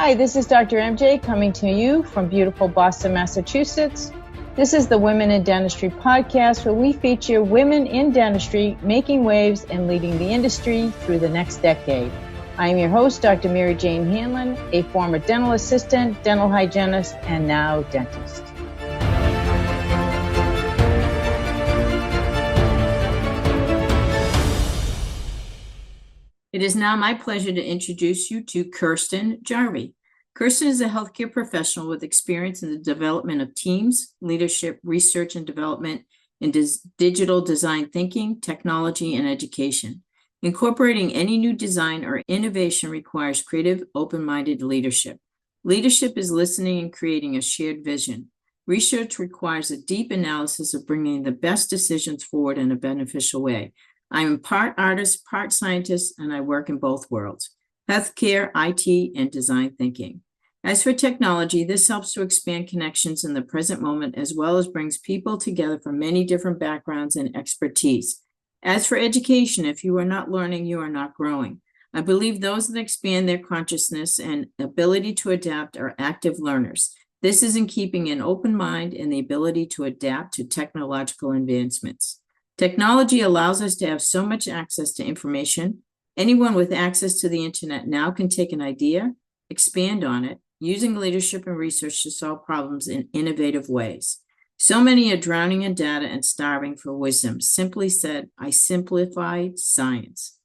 Hi, this is Dr. MJ coming to you from beautiful Boston, Massachusetts. This is the Women in Dentistry podcast, where we feature women in dentistry making waves and leading the industry through the next decade. I am your host, Dr. Mary Jane Hanlon, a former dental assistant, dental hygienist, and now dentist. It is now my pleasure to introduce you to Kirsten Jarvi. Kirsten is a healthcare professional with experience in the development of teams, leadership, research and development, and digital design thinking, technology, and education. Incorporating any new design or innovation requires creative, open-minded leadership. Leadership is listening and creating a shared vision. Research requires a deep analysis of bringing the best decisions forward in a beneficial way. I am part artist, part scientist, and I work in both worlds, healthcare, IT, and design thinking. As for technology, this helps to expand connections in the present moment, as well as brings people together from many different backgrounds and expertise. As for education, if you are not learning, you are not growing. I believe those that expand their consciousness and ability to adapt are active learners. This is in keeping an open mind and the ability to adapt to technological advancements. Technology allows us to have so much access to information. Anyone with access to the internet now can take an idea, expand on it, using leadership and research to solve problems in innovative ways. So many are drowning in data and starving for wisdom. Simply said, I simplified science.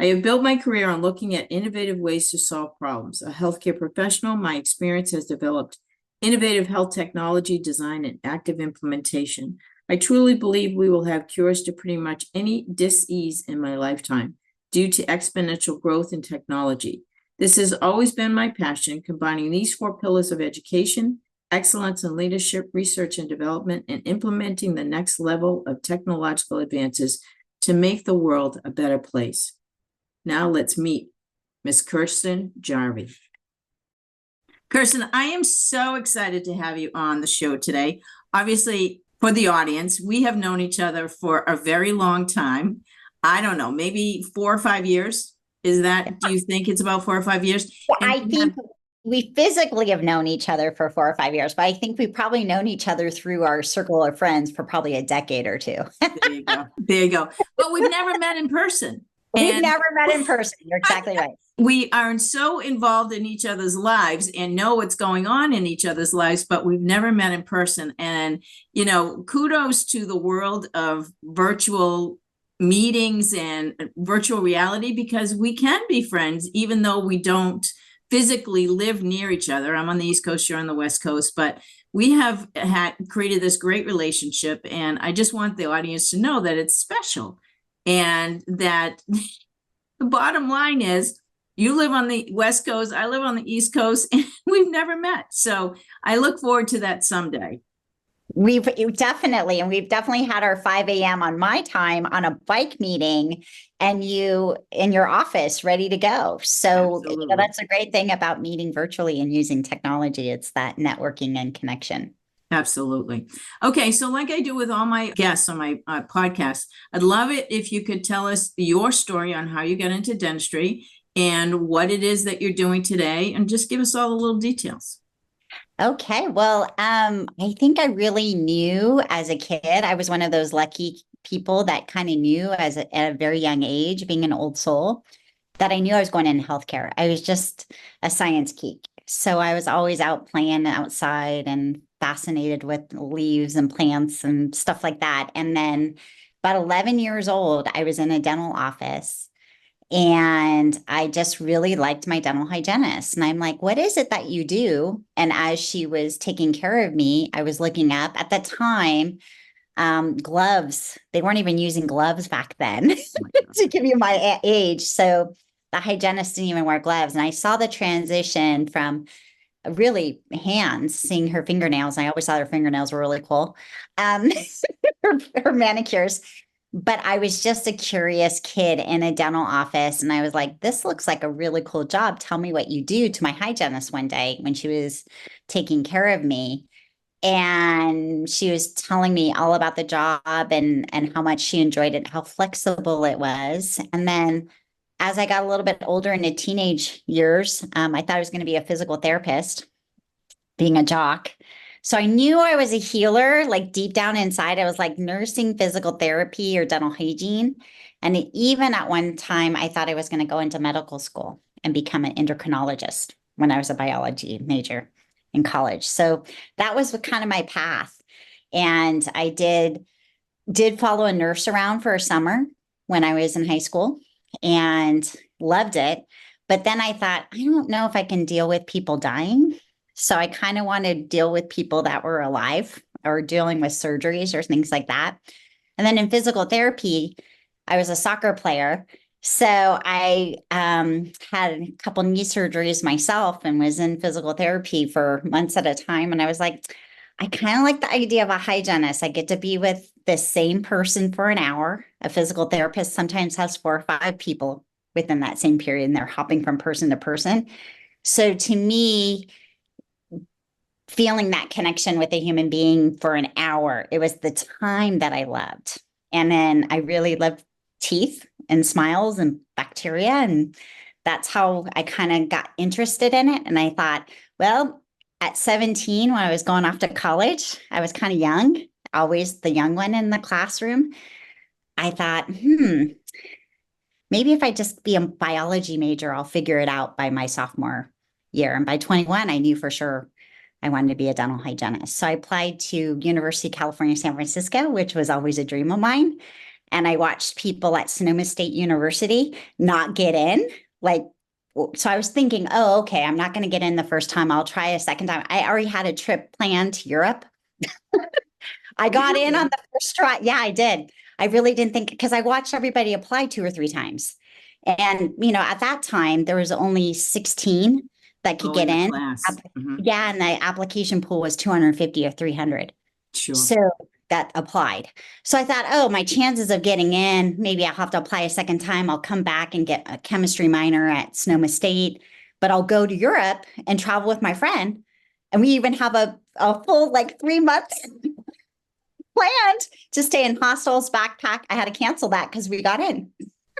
I have built my career on looking at innovative ways to solve problems. A healthcare professional, my experience has developed innovative health technology design and active implementation. I truly believe we will have cures to pretty much any dis-ease in my lifetime due to exponential growth in technology. This has always been my passion, combining these four pillars of education, excellence in leadership, research and development, and implementing the next level of technological advances to make the world a better place. Now let's meet Ms. Kirsten Jarvi. Kirsten, I am so excited to have you on the show today. Obviously, for the audience, we have known each other for a very long time. I don't know, maybe 4 or 5 years. Is that, do you think it's about 4 or 5 years? I think we physically have known each other for 4 or 5 years, but I think we've probably known each other through our circle of friends for probably a decade or two. There you go. There you go. But we've never met in person. We've never met in person. You're exactly right. We are so involved in each other's lives and know what's going on in each other's lives, but we've never met in person. And, you know, kudos to the world of virtual meetings and virtual reality, because we can be friends, even though we don't physically live near each other. I'm on the East Coast, you're on the West Coast, but we have created this great relationship. And I just want the audience to know that it's special. And that the bottom line is, you live on the West Coast, I live on the East Coast, and we've never met. So I look forward to that someday. We've definitely had our 5 a.m. on my time on a bike meeting, and you in your office ready to go. So that's a great thing about meeting virtually and using technology. It's that networking and connection. Absolutely. Okay, so like I do with all my guests on my podcast, I'd love it if you could tell us your story on how you got into dentistry and what it is that you're doing today, and just give us all the little details. Okay, well, I think I really knew as a kid. I was one of those lucky people that kind of knew at a very young age, being an old soul, that I knew I was going in healthcare. I was just a science geek. So I was always out playing outside and fascinated with leaves and plants and stuff like that. And then about 11 years old, I was in a dental office, and I just really liked my dental hygienist. And I'm like, what is it that you do? And as she was taking care of me, I was looking up at the time, gloves. They weren't even using gloves back then to give you my age. So the hygienist didn't even wear gloves. And I saw the transition from really hands, seeing her fingernails. I always thought her fingernails were really cool. Her manicures. But I was just a curious kid in a dental office. And I was like, this looks like a really cool job. Tell me what you do, to my hygienist one day when she was taking care of me. And she was telling me all about the job and how much she enjoyed it, how flexible it was. And then as I got a little bit older into teenage years, I thought I was going to be a physical therapist, being a jock. So I knew I was a healer, like deep down inside, I was like nursing, physical therapy, or dental hygiene. And even at one time, I thought I was going to go into medical school and become an endocrinologist when I was a biology major in college. So that was kind of my path. And I did follow a nurse around for a summer when I was in high school and loved it. But then I thought, I don't know if I can deal with people dying. So I kind of wanted to deal with people that were alive or dealing with surgeries or things like that. And then in physical therapy, I was a soccer player. So I had a couple knee surgeries myself and was in physical therapy for months at a time. And I was like, I kind of like the idea of a hygienist. I get to be with the same person for an hour. A physical therapist sometimes has 4 or 5 people within that same period, and they're hopping from person to person. So to me, feeling that connection with a human being for an hour, it was the time that I loved. And then I really loved teeth and smiles and bacteria. And that's how I kind of got interested in it. And I thought, well, at 17, when I was going off to college, I was kind of young, always the young one in the classroom. I thought, maybe if I just be a biology major, I'll figure it out by my sophomore year. And by 21, I knew for sure I wanted to be a dental hygienist. So I applied to University of California, San Francisco, which was always a dream of mine. And I watched people at Sonoma State University not get in. Like, so I was thinking, oh, okay, I'm not going to get in the first time. I'll try a second time. I already had a trip planned to Europe. I got in on the first try. Yeah, I did. I really didn't think, because I watched everybody apply 2 or 3 times. And, at that time, there was only 16 that could get in. Class. Yeah, and the application pool was 250 or 300. Sure. So that applied. So I thought, oh, my chances of getting in, maybe I'll have to apply a second time. I'll come back and get a chemistry minor at Sonoma State, but I'll go to Europe and travel with my friend. And we even have a full 3 months planned to stay in hostels, backpack. I had to cancel that because we got in.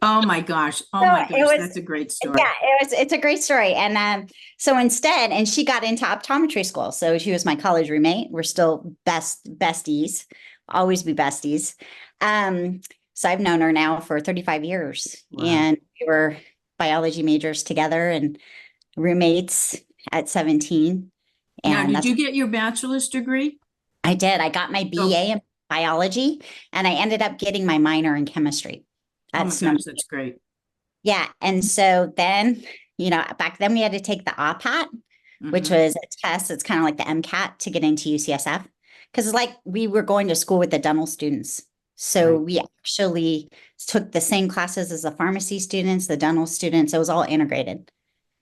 Oh my gosh. That's a great story. Yeah, it's a great story. And so instead, and she got into optometry school. So she was my college roommate. We're still besties, always be besties. So I've known her now for 35 years. Wow. And we were biology majors together and roommates at 17. And now, did you get your bachelor's degree? I did. I got my BA in biology, and I ended up getting my minor in chemistry. Oh my gosh, that's great. Yeah. And so then, back then we had to take the OPAT, which was a test. It's kind of like the MCAT to get into UCSF, because it's like we were going to school with the dental students. So we actually took the same classes as the pharmacy students, the dental students. It was all integrated.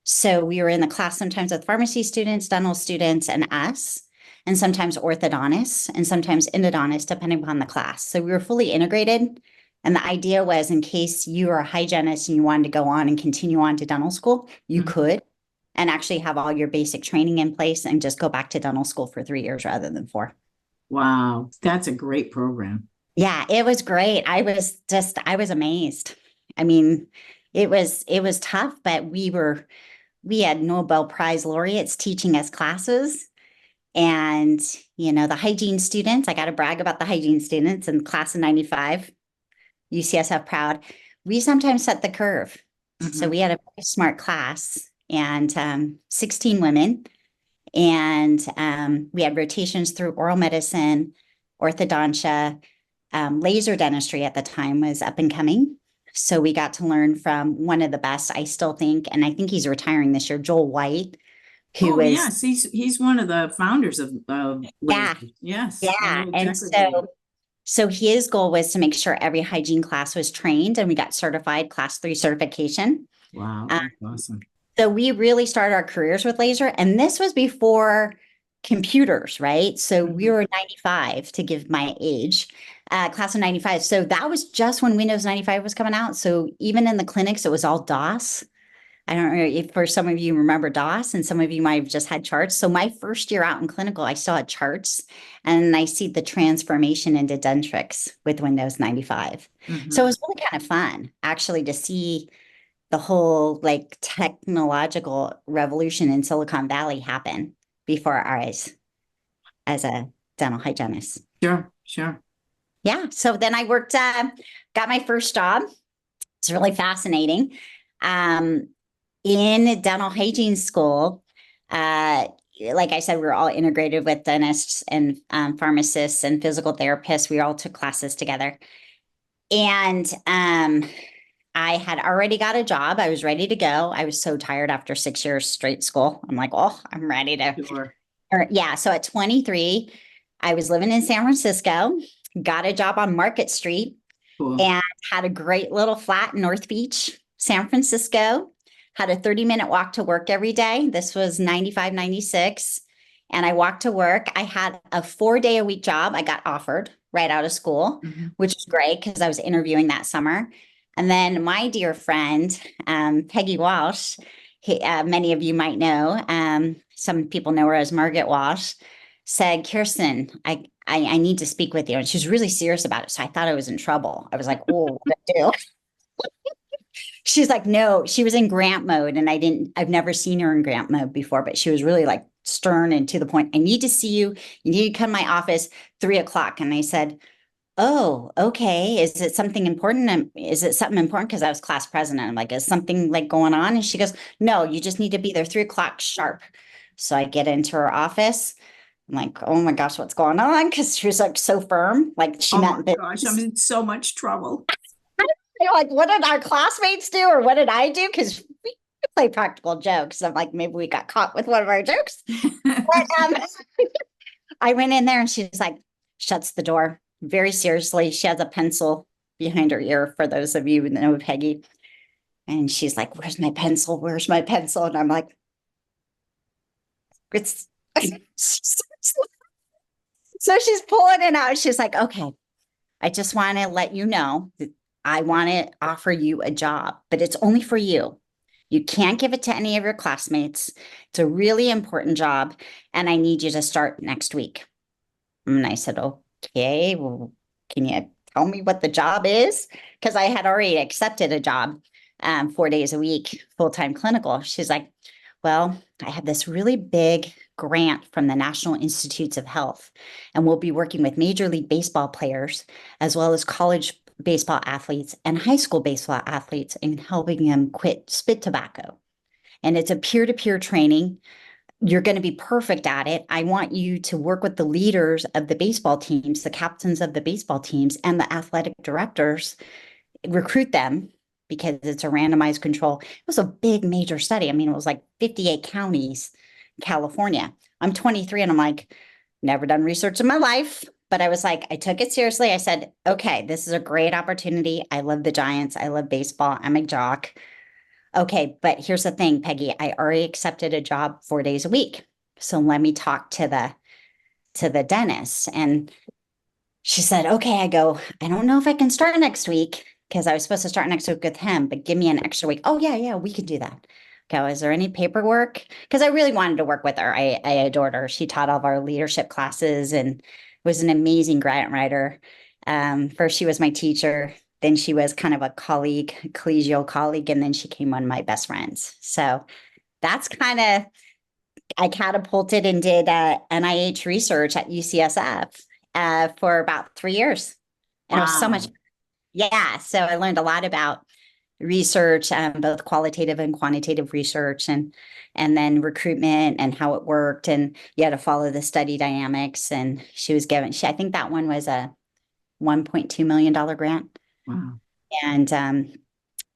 So we were in the class sometimes with pharmacy students, dental students, and us, and sometimes orthodontists and sometimes endodontists, depending upon the class. So we were fully integrated. And the idea was, in case you are a hygienist and you wanted to go on and continue on to dental school, you could, and actually have all your basic training in place and just go back to dental school for 3 years rather than 4. Wow. That's a great program. Yeah, it was great. I was amazed. I mean, it was tough, but we had Nobel Prize laureates teaching us classes. And, the hygiene students, I got to brag about the hygiene students in the class of 95. UCSF proud. We sometimes set the curve. So we had a very smart class and 16 women. And we had rotations through oral medicine, orthodontia, laser dentistry at the time was up and coming. So we got to learn from one of the best, I still think, and I think he's retiring this year, Joel White. Yes, he's one of the founders of yeah. Yes. Yeah. And so his goal was to make sure every hygiene class was trained, and we got certified, class 3 certification. Wow, that's awesome. So we really started our careers with laser, and this was before computers, right? So we were 95, to give my age, class of 95. So that was just when Windows 95 was coming out. So even in the clinics, it was all DOS. I don't know if for some of you remember DOS, and some of you might have just had charts. So my first year out in clinical, I still had charts, and I see the transformation into Dentrix with Windows 95. So it was really kind of fun actually to see the whole like technological revolution in Silicon Valley happen before our eyes as a dental hygienist. Sure, sure. Yeah. So then I worked, got my first job. It's really fascinating. In dental hygiene school, like I said, we were all integrated with dentists and pharmacists and physical therapists. We all took classes together. And I had already got a job. I was ready to go. I was so tired after 6 years straight school. I'm like, oh, I'm ready to. Sure. Yeah. So at 23, I was living in San Francisco, got a job on Market Street, Cool. and had a great little flat in North Beach, San Francisco. Had a 30-minute walk to work every day. This was 95, 96. And I walked to work. I had a 4-day-a-week job. I got offered right out of school, which was great because I was interviewing that summer. And then my dear friend, Peggy Walsh, many of you might know, some people know her as Margaret Walsh, said, Kirsten, I need to speak with you. And she was really serious about it. So I thought I was in trouble. I was like, oh, what do I do? She's like, no, she was in grant mode. And I've never seen her in grant mode before, but she was really like stern and to the point. I need to see you. You need to come to my office 3:00. And I said, oh, okay. Is it something important? Is it something important? Because I was class president. I'm like, is something like going on? And she goes, no, you just need to be there 3:00 sharp. So I get into her office. I'm like, oh my gosh, what's going on? Because she was like so firm. Like she meant my gosh, I'm in so much trouble. Like, what did our classmates do? Or what did I do? Because we play practical jokes. I'm like, maybe we got caught with one of our jokes. But I went in there and she's like, shuts the door very seriously. She has a pencil behind her ear for those of you who know Peggy. And she's like, where's my pencil? Where's my pencil? And I'm like, it's so she's pulling it out. She's like, okay, I just want to let you know that I want to offer you a job, but it's only for you. You can't give it to any of your classmates. It's a really important job, and I need you to start next week. And I said, okay, well, can you tell me what the job is? Because I had already accepted a job 4 days a week, full-time clinical. She's like, well, I have this really big grant from the National Institutes of Health, and we'll be working with Major League Baseball players, as well as college baseball athletes and high school baseball athletes, and helping them quit spit tobacco. And it's a peer-to-peer training. You're going to be perfect at it. I want you to work with the leaders of the baseball teams, the captains of the baseball teams, and the athletic directors, recruit them, because it's a randomized control. It was a big major study. I mean, it was like 58 counties in California. I'm 23 and I'm like, never done research in my life. But I was like, I took it seriously. I said, okay, this is a great opportunity. I love the Giants. I love baseball. I'm a jock. Okay, but here's the thing, Peggy, I already accepted a job 4 days a week. So let me talk to the dentist. And she said, okay. I go, I don't know if I can start next week, because I was supposed to start next week with him, but give me an extra week. Oh, yeah, we could do that. Okay, is there any paperwork? Because I really wanted to work with her. I adored her. She taught all of our leadership classes and was an amazing grant writer. First, she was my teacher. Then she was kind of a colleague, collegial colleague, and then she became one of my best friends. So that's kind of, I catapulted and did NIH research at UCSF for about 3 years. And it was so much. Yeah. So I learned a lot about research, both qualitative and quantitative research, and then recruitment and how it worked. And you had to follow the study dynamics. And she was given, I think that one was a $1.2 million grant. Wow. And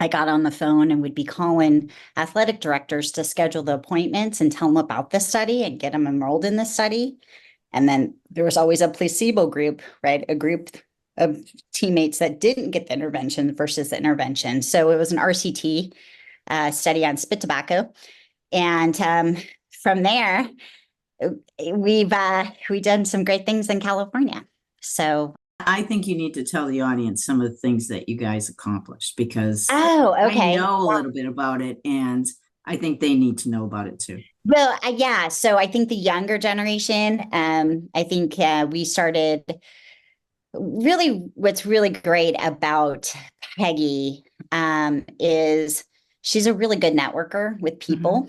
I got on the phone and would be calling athletic directors to schedule the appointments and tell them about the study and get them enrolled in the study. And then there was always a placebo group, right? A group of teammates that didn't get the intervention versus the intervention. So it was an RCT study on spit tobacco. And from there, we've done some great things in California. So I think you need to tell the audience some of the things that you guys accomplished, because okay. I know a little bit about it, and I think they need to know about it too. Well, yeah. So I think the younger generation, I think we started, really what's really great about Peggy is she's a really good networker with people.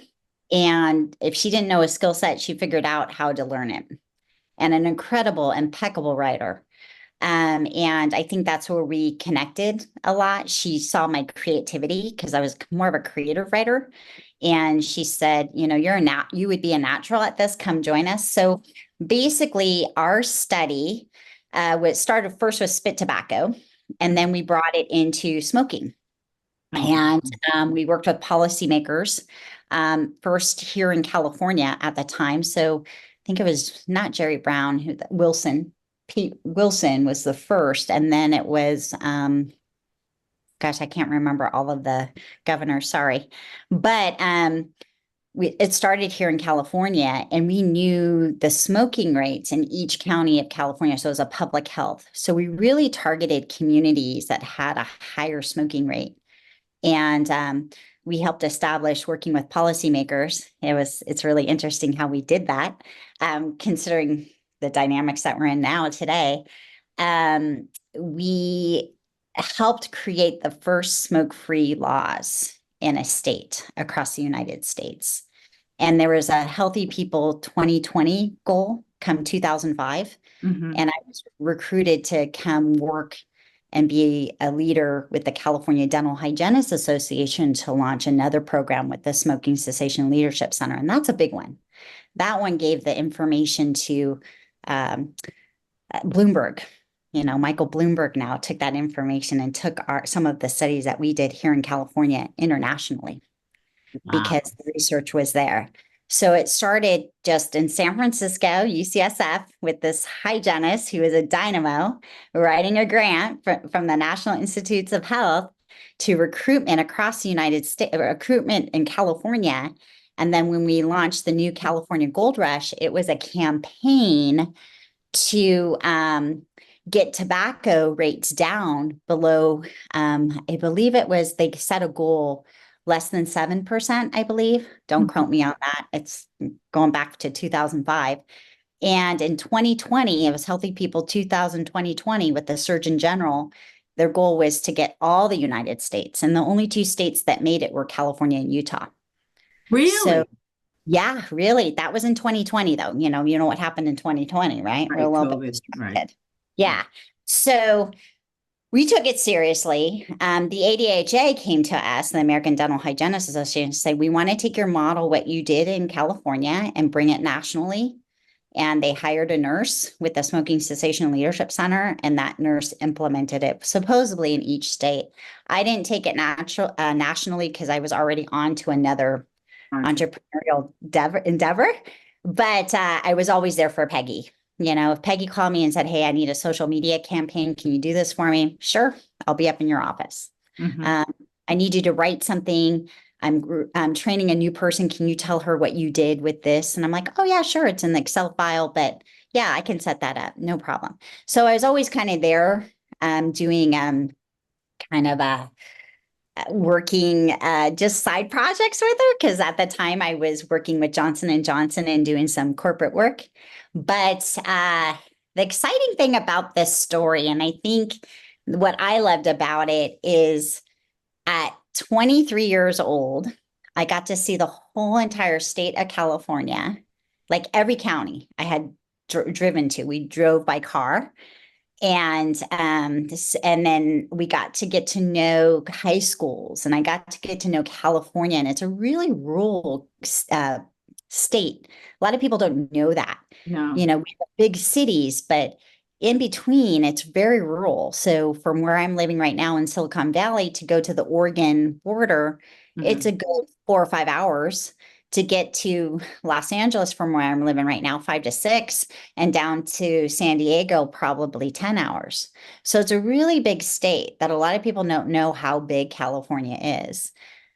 And if she didn't know a skill set, she figured out how to learn it. And an incredible, impeccable writer. And I think that's where we connected a lot. She saw my creativity because I was more of a creative writer. And she said, you know, you would be a natural at this. Come join us. So basically, our study was started first with spit tobacco, and then we brought it into smoking. And we worked with policymakers first here in California at the time. So I think it was not Jerry Brown, Pete Wilson was the first. And then it was, gosh, I can't remember all of the governors, sorry. But it started here in California, and we knew the smoking rates in each county of California. So it was a public health. So we really targeted communities that had a higher smoking rate. And we helped establish working with policymakers. It's really interesting how we did that, considering the dynamics that we're in now today. We helped create the first smoke-free laws in a state across the United States. And there was a Healthy People 2020 goal come 2005. And I was recruited to come work and be a leader with the California Dental Hygienists Association to launch another program with the Smoking Cessation Leadership Center. And that's a big one. That one gave the information to Bloomberg. You know, Michael Bloomberg now took that information and took some of the studies that we did here in California internationally because the research was there. So it started just in San Francisco, UCSF, with this hygienist who is a dynamo, writing a grant from the National Institutes of Health to recruitment across the United States, recruitment in California. And then when we launched the new California Gold Rush, it was a campaign to get tobacco rates down below, I believe it was, they set a goal less than 7%, I believe. Don't quote me on that. It's going back to 2005. And in 2020, it was Healthy People 2020 with the Surgeon General. Their goal was to get all the United States. And the only two states that made it were California and Utah. Really? So, yeah, really. That was in 2020, though. You know what happened in 2020, right? We're a little bit distracted. Right. Yeah. So we took it seriously. The ADHA came to us, the American Dental Hygienists Association, to say, we want to take your model, what you did in California, and bring it nationally. And they hired a nurse with the Smoking Cessation Leadership Center, and that nurse implemented it supposedly in each state. I didn't take it nationally because I was already on to another entrepreneurial endeavor, but I was always there for Peggy. You know, if Peggy called me and said, hey, I need a social media campaign, can you do this for me? Sure, I'll be up in your office. I need you to write something. I'm training a new person. Can you tell her what you did with this? And I'm like, oh yeah, sure. It's in the Excel file, but yeah, I can set that up. No problem. So I was always kind of there doing kind of working just side projects with her, because at the time I was working with Johnson & Johnson and doing some corporate work. But the exciting thing about this story, and I think what I loved about it, is at 23 years old, I got to see the whole entire state of California, like every county I had driven to. We drove by car. And then we got to get to know high schools, and I got to get to know California, and it's a really rural state. A lot of people don't know that. No. You know, we have big cities, but in between, it's very rural. So from where I'm living right now in Silicon Valley to go to the Oregon border, it's a good 4 or 5 hours. To get to Los Angeles from where I'm living right now, 5 to 6, and down to San Diego, probably 10 hours. So it's a really big state that a lot of people don't know how big California is.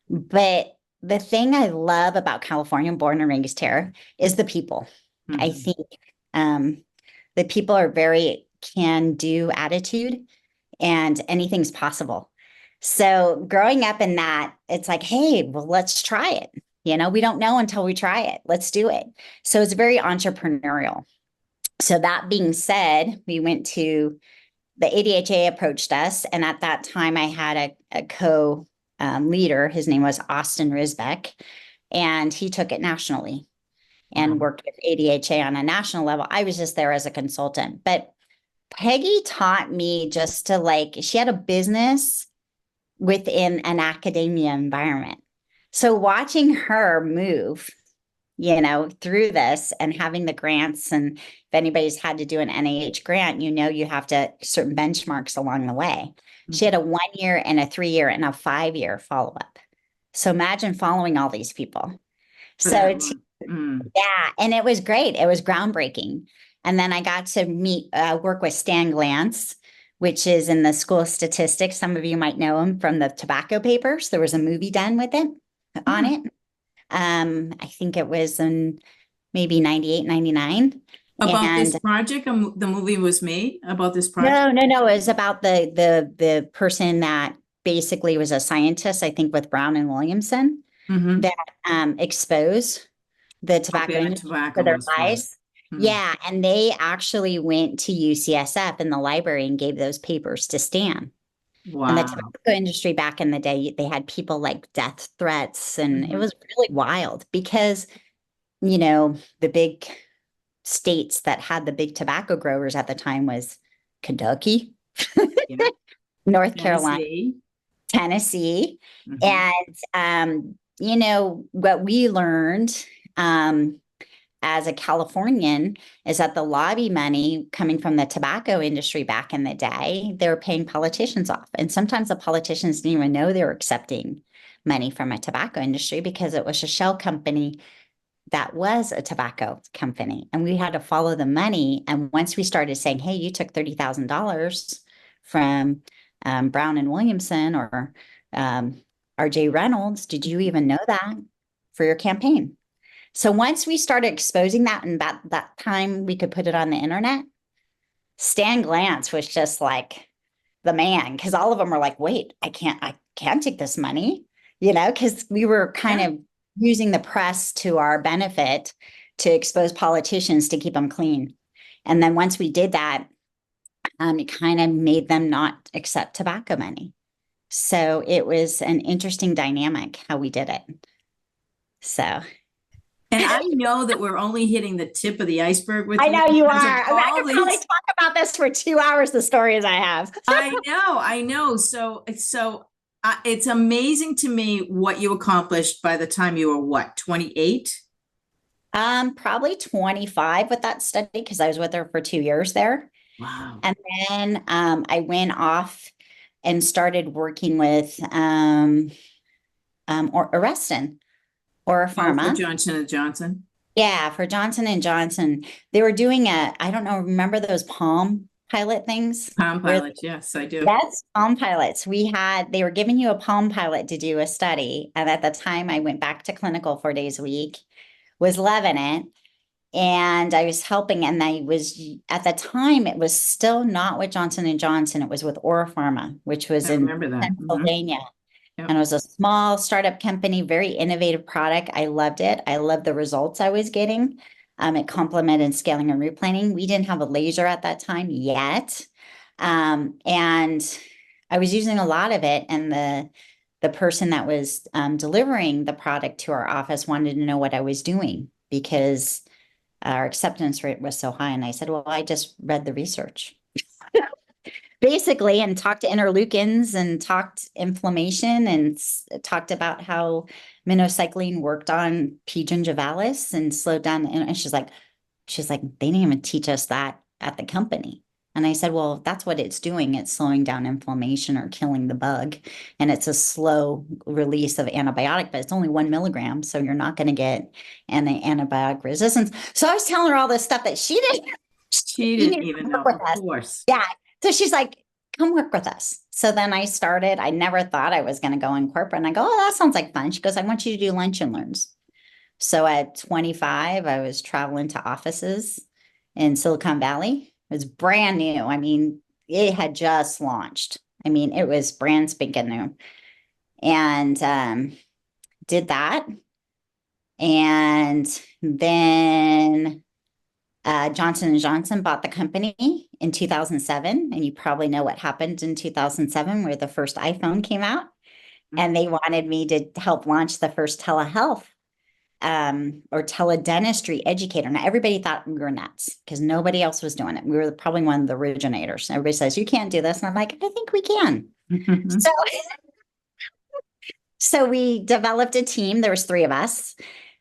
But the thing I love about California, born and raised here, is the people. I think the people are very can-do attitude, and anything's possible. So growing up in that, it's like, hey, well, let's try it. You know, we don't know until we try it. Let's do it. So it's very entrepreneurial. So that being said, we went to the ADHA approached us. And at that time, I had a leader. His name was Austin Risbeck, and he took it nationally and worked with ADHA on a national level. I was just there as a consultant, but Peggy taught me just to like, she had a business within an academia environment. So watching her move, through this and having the grants, and if anybody's had to do an NIH grant, you have to certain benchmarks along the way. She had a 1 year and a 3 year and a 5 year follow-up. So imagine following all these people. So yeah, and it was great. It was groundbreaking. And then I got to work with Stan Glantz, which is in the School of Statistics. Some of you might know him from the tobacco papers. There was a movie done with it on it. I think it was in maybe 98, 99. About this project, the movie was made about this project? No. It was about the person that basically was a scientist, I think, with Brown and Williamson, that exposed the tobacco industry for their lies. Yeah, and they actually went to UCSF in the library and gave those papers to Stan. Wow. And the tobacco industry back in the day, they had people like death threats, and it was really wild because, the big states that had the big tobacco growers at the time was Kentucky, North Carolina, Tennessee. And, what we learned as a Californian is that the lobby money coming from the tobacco industry back in the day, they were paying politicians off. And sometimes the politicians didn't even know they were accepting money from a tobacco industry because it was a shell company that was a tobacco company. And we had to follow the money. And once we started saying, hey, you took $30,000 from Brown and Williamson or RJ Reynolds, did you even know that for your campaign? So once we started exposing that, and that time we could put it on the internet, Stan Glantz was just like the man, because all of them were like, wait, I can't take this money, because we were kind of using the press to our benefit to expose politicians to keep them clean. And then once we did that, it kind of made them not accept tobacco money. So it was an interesting dynamic how we did it. So. And I know that we're only hitting the tip of the iceberg with I know you are. I could probably talk about this for 2 hours, the stories I have. I know. So it's amazing to me what you accomplished by the time you were what, 28? Probably 25 with that study because I was with her for 2 years there. Wow. And then I went off and started working with Arestin or Pharma. For Johnson & Johnson? Yeah, for Johnson & Johnson. They were doing I don't know, remember those Palm Pilot things? Palm Pilots, yes, I do. Yes, Palm Pilots. They were giving you a Palm Pilot to do a study. And at the time I went back to clinical 4 days a week, was loving it. And I was helping, and at the time, it was still not with Johnson & Johnson. It was with Aura Pharma, which was in Pennsylvania. And it was a small startup company, very innovative product. I loved it. I loved the results I was getting. It complemented scaling and root planning. We didn't have a laser at that time yet. And I was using a lot of it. And the person that was delivering the product to our office wanted to know what I was doing because our acceptance rate was so high. And I said, well, I just read the research. Basically, and talked to interleukins and talked inflammation and talked about how minocycline worked on P. gingivalis and slowed down. And she's like, they didn't even teach us that at the company. And I said, well, that's what it's doing. It's slowing down inflammation or killing the bug. And it's a slow release of antibiotic, but it's only 1 milligram. So you're not going to get antibiotic resistance. So I was telling her all this stuff that she didn't even know, of course. Yeah. So she's like, come work with us. So then I started. I never thought I was going to go in corporate. And I go, oh, that sounds like fun. She goes, I want you to do lunch and learns. So at 25, I was traveling to offices in Silicon Valley. It was brand new. I mean, it had just launched. I mean, it was brand spanking new. And did that. And then Johnson & Johnson bought the company in 2007. And you probably know what happened in 2007, where the first iPhone came out. and they wanted me to help launch the first telehealth or teledentistry educator. Now, everybody thought we were nuts because nobody else was doing it. We were probably one of the originators. Everybody says, you can't do this. And I'm like, I think we can. So, so we developed a team. There was 3 of us.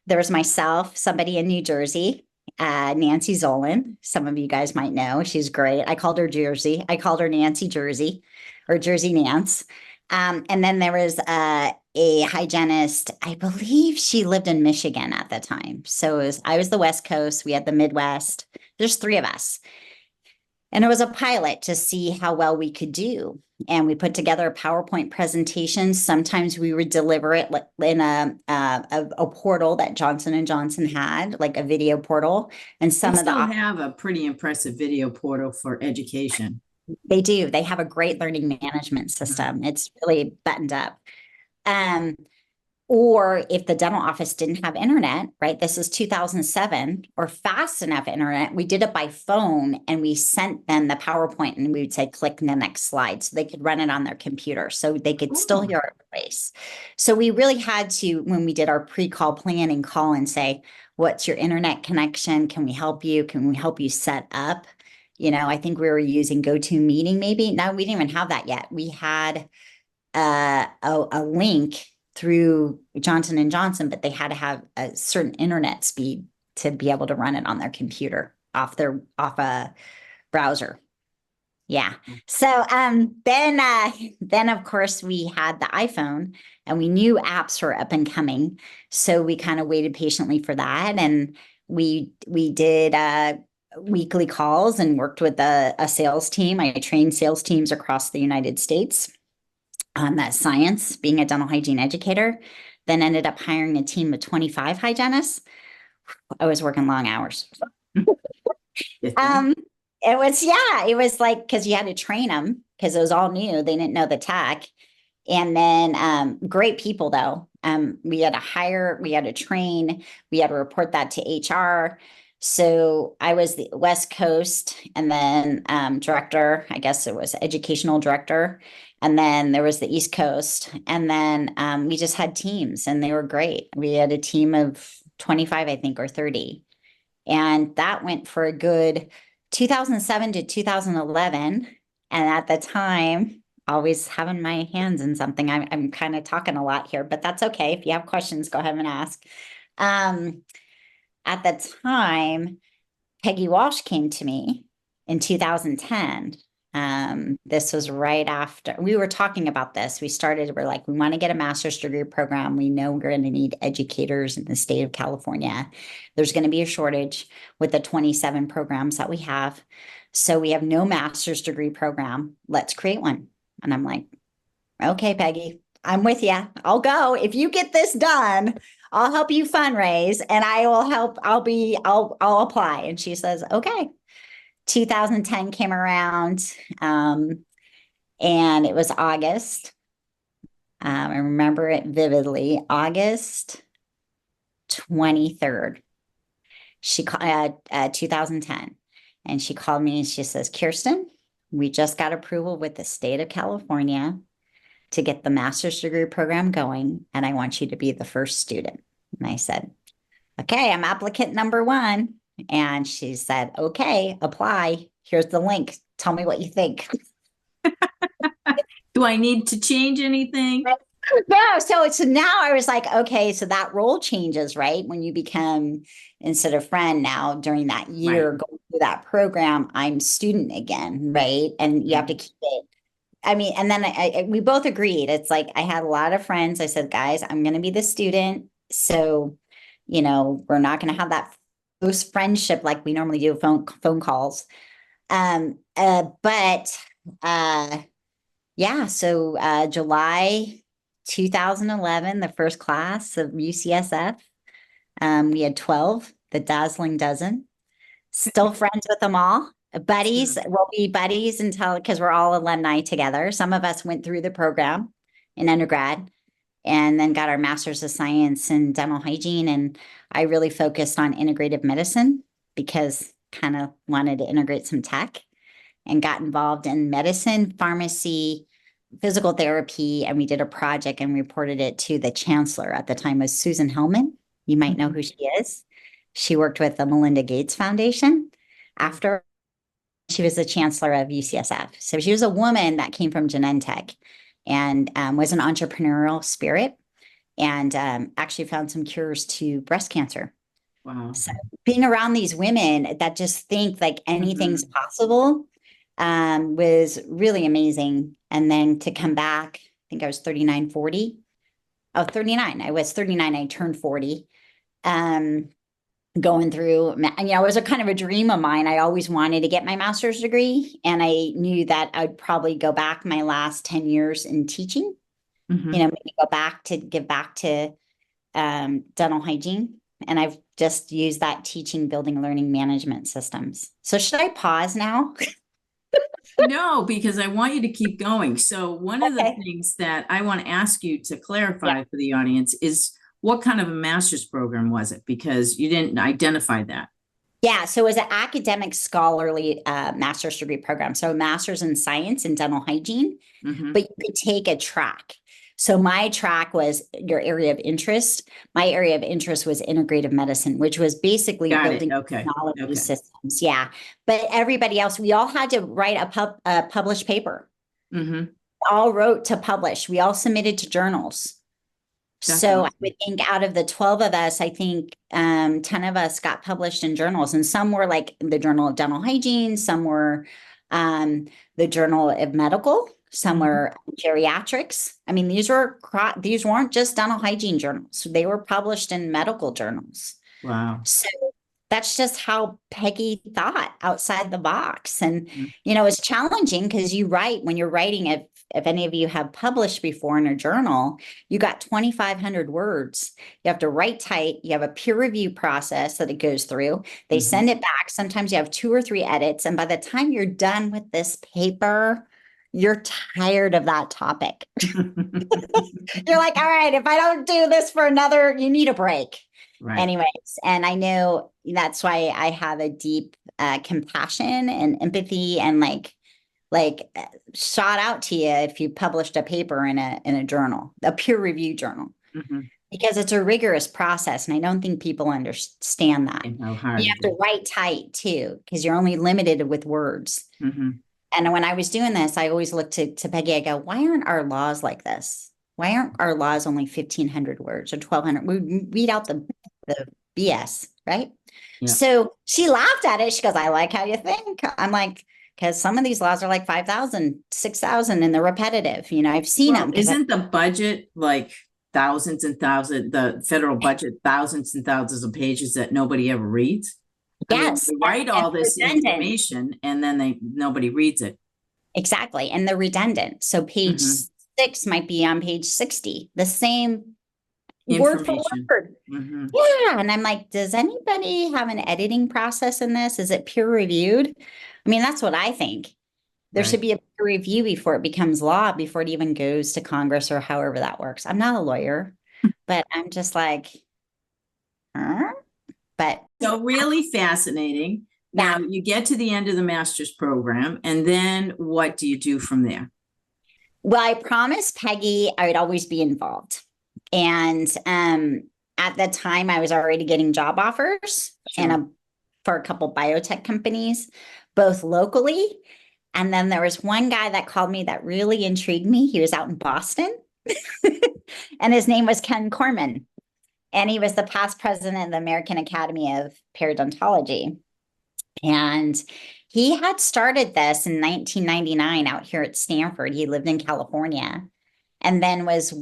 There was myself, somebody in New Jersey, Nancy Zolan. Some of you guys might know. She's great. I called her Jersey. I called her Nancy Jersey or Jersey Nance. And then there was a hygienist. I believe she lived in Michigan at the time. So I was the West Coast. We had the Midwest. There's 3 of us. And it was a pilot to see how well we could do. And we put together a PowerPoint presentation. Sometimes we would deliver it in a portal that Johnson & Johnson had, like a video portal. And some They of the still have a pretty impressive video portal for education. They do. They have a great learning management system. It's really buttoned up. Or if the dental office didn't have internet, right? This is 2007 or fast enough internet. We did it by phone and we sent them the PowerPoint and we would say, click the next slide so they could run it on their computer so they could still hear our voice. So we really had to, when we did our pre-call planning, call and say, what's your internet connection? Can we help you? Can we help you set up? You know, I think we were using GoToMeeting maybe. No, we didn't even have that yet. We had a link through Johnson & Johnson, but they had to have a certain internet speed to be able to run it on their computer off a browser. Yeah. So then of course we had the iPhone and we knew apps were up and coming. So we kind of waited patiently for that. And we did weekly calls and worked with a sales team. I trained sales teams across the United States on that science, being a dental hygiene educator, then ended up hiring a team of 25 hygienists. I was working long hours. It was like, because you had to train them because it was all new. They didn't know the tech. And then great people, though. We had to hire, we had to train, we had to report that to HR. So I was the West Coast and then director, I guess it was educational director. And then there was the East Coast. And then we just had teams and they were great. We had a team of 25, I think, or 30. And that went for a good 2007 to 2011. And at the time, always having my hands in something. I'm kind of talking a lot here, but that's okay. If you have questions, go ahead and ask. At the time, Peggy Walsh came to me in 2010. This was right after we were talking about this. We're like, we want to get a master's degree program. We know we're going to need educators in the state of California. There's going to be a shortage with the 27 programs that we have. So we have no master's degree program. Let's create one. And I'm like, okay, Peggy, I'm with you. I'll go. If you get this done, I'll help you fundraise and I will help. I'll apply. And she says, okay. 2010 came around, and it was August. I remember it vividly, August 23rd. She called 2010, and she called me and she says, Kirsten, we just got approval with the state of California to get the master's degree program going, and I want you to be the first student. And I said, okay, I'm applicant number 1. And she said, okay, apply. Here's the link. Tell me what you think. Do I need to change anything? No. So now I was like, okay, so that role changes, right? When you become, instead of friend now during that year, going through that program, I'm student again, right? And you have to keep it. I mean, and then we both agreed. It's like, I had a lot of friends. I said, guys, I'm going to be the student. So, you know, we're not going to have that close friendship like we normally do phone calls. July 2011, the first class of UCSF, we had 12, the dazzling dozen. Still friends with them all. Buddies, we'll be buddies until, because we're all alumni together. Some of us went through the program in undergrad and then got our master's of science in dental hygiene. And I really focused on integrative medicine because kind of wanted to integrate some tech and got involved in medicine, pharmacy, physical therapy, and we did a project and reported it to the chancellor at the time, was Susan Hellman. You might know who she is. She worked with the Melinda Gates Foundation after she was the chancellor of UCSF. So she was a woman that came from Genentech and was an entrepreneurial spirit, and actually found some cures to breast cancer. Wow. So being around these women that just think like anything's possible was really amazing. And then to come back, I think I was 39, 40. Oh, 39. I was 39. I turned 40. Going through, and it was a kind of a dream of mine. I always wanted to get my master's degree, and I knew that I'd probably go back my last 10 years in teaching, maybe go back to give back to dental hygiene. And I've just used that teaching, building, learning management systems. So should I pause now? No, because I want you to keep going. So one of the things that I want to ask you to clarify for the audience is, what kind of a master's program was it? Because you didn't identify that. Yeah, so it was an academic scholarly master's degree program. So a master's in science and dental hygiene, but you could take a track. So my track was your area of interest. My area of interest was integrative medicine, which was basically building technology systems. Yeah, but everybody else, we all had to write a published paper. All wrote to publish. We all submitted to journals. So I would think out of the 12 of us, I think 10 of us got published in journals, and some were like the Journal of Dental Hygiene, some were the Journal of Medical, some were geriatrics. I mean, these weren't just dental hygiene journals. They were published in medical journals. Wow. So that's just how Peggy thought outside the box. And, it's challenging because when you're writing, if any of you have published before in a journal, you got 2,500 words. You have to write tight. You have a peer review process that it goes through. They send it back. Sometimes you have 2 or 3 edits. And by the time you're done with this paper, you're tired of that topic. You're like, all right, if I don't do this for you need a break. Right. Anyways, and I know that's why I have a deep compassion and empathy, and like shout out to you if you published a paper in a journal, a peer review journal, because it's a rigorous process, and I don't think people understand that. You have to write tight too, because you're only limited with words. And when I was doing this, I always looked to Peggy. I go, why aren't our laws like this? Why aren't our laws only 1,500 words or 1,200? We read out the BS, right? Yeah. So she laughed at it. She goes, I like how you think. I'm like, because some of these laws are like 5,000, 6,000, and they're repetitive. I've seen them. Isn't the budget like thousands and thousands, the federal budget, thousands and thousands of pages that nobody ever reads? Yes. They write all this information and then nobody reads it. Exactly. And they're redundant. So page 6 might be on page 60, the same word for word. Yeah. And I'm like, does anybody have an editing process in this? Is it peer reviewed? I mean, that's what I think. There should be a peer review before it becomes law, before it even goes to Congress or however that works. I'm not a lawyer, but I'm just like, But so really fascinating. Now you get to the end of the master's program, and then what do you do from there? Well, I promised Peggy I would always be involved. And at the time, I was already getting job offers for a couple biotech companies, both locally. And then there was one guy that called me that really intrigued me. He was out in Boston, and his name was Ken Corman. And he was the past president of the American Academy of Periodontology. And he had started this in 1999 out here at Stanford. He lived in California, and then was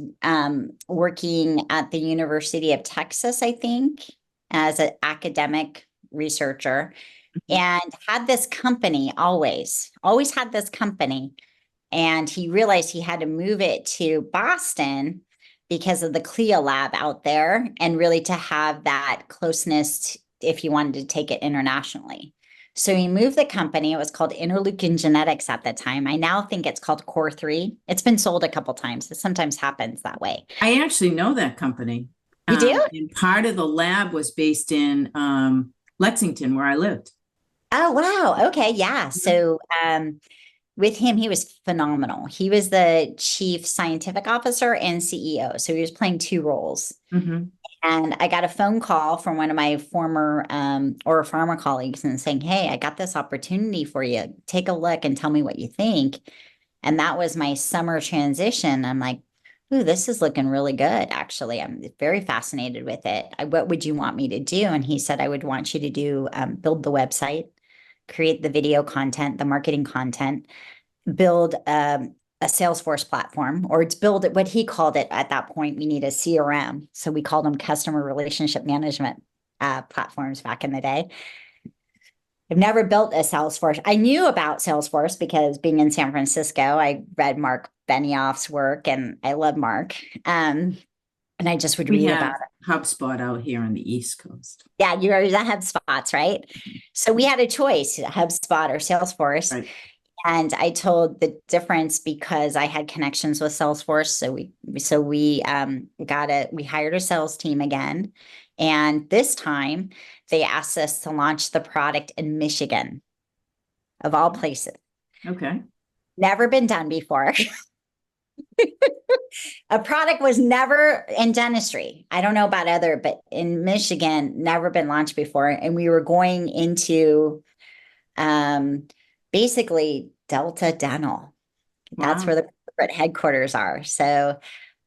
working at the University of Texas, I think, as an academic researcher, and had this company, always had this company. And he realized he had to move it to Boston because of the CLIA lab out there, and really to have that closeness if you wanted to take it internationally. So he moved the company. It was called Interleukin Genetics at the time. I now think it's called Core 3. It's been sold a couple times. It sometimes happens that way. I actually know that company. You do? And part of the lab was based in Lexington, where I lived. Oh, wow. Okay. Yeah. So with him, he was phenomenal. He was the chief scientific officer and CEO. So he was playing two roles. Mhm. And I got a phone call from one of my former or pharma colleagues and saying, hey, I got this opportunity for you. Take a look and tell me what you think. And that was my summer transition. I'm like, ooh, this is looking really good, actually. I'm very fascinated with it. What would you want me to do? And he said, I would want you to do build the website, create the video content, the marketing content, build a Salesforce platform, or it's build it, what he called it at that point. We need a CRM. So we called them customer relationship management platforms back in the day. I've never built a Salesforce. I knew about Salesforce because being in San Francisco, I read Mark Benioff's work and I love Mark. And I just would We read have about it. HubSpot out here on the East Coast. Yeah, you're the HubSpots, right? So we had a choice, HubSpot or Salesforce. Right. And I told the difference because I had connections with Salesforce. So we hired a sales team again. And this time they asked us to launch the product in Michigan, of all places. Okay. Never been done before. A product was never in dentistry. I don't know about other, but in Michigan, never been launched before. And we were going into basically Delta Dental. That's Wow. where the corporate headquarters are. So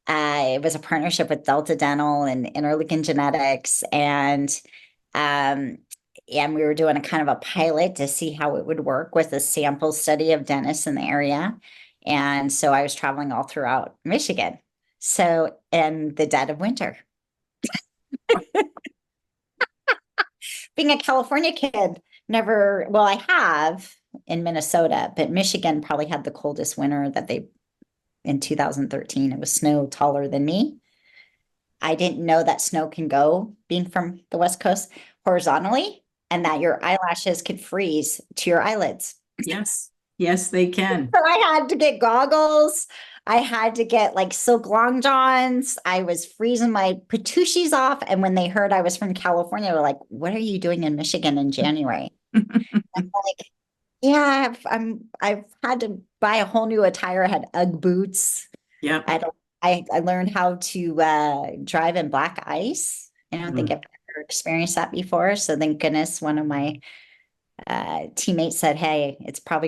it was a partnership with Delta Dental and Interleukin Genetics, um, and we were doing a kind of a pilot to see how it would work with a sample study of dentists in the area. And so I was traveling all throughout Michigan. So in the dead of winter, being a California kid, never, well, I have in Minnesota, but Michigan probably had the coldest winter that they in 2013. It was snow taller than me. I didn't know that snow can go, being from the West Coast, horizontally, and that your eyelashes could freeze to your eyelids. Yes. Yes, they can. So I had to get goggles. I had to get like silk long johns. I was freezing my patoochies off. And when they heard I was from California, they were like, what are you doing in Michigan in January? I'm like, yeah, I've had to buy a whole new attire. I had Ugg boots. Yep. I learned how to drive in black ice. I don't think I've ever experienced that before. So thank goodness one of my teammates said, hey, you're probably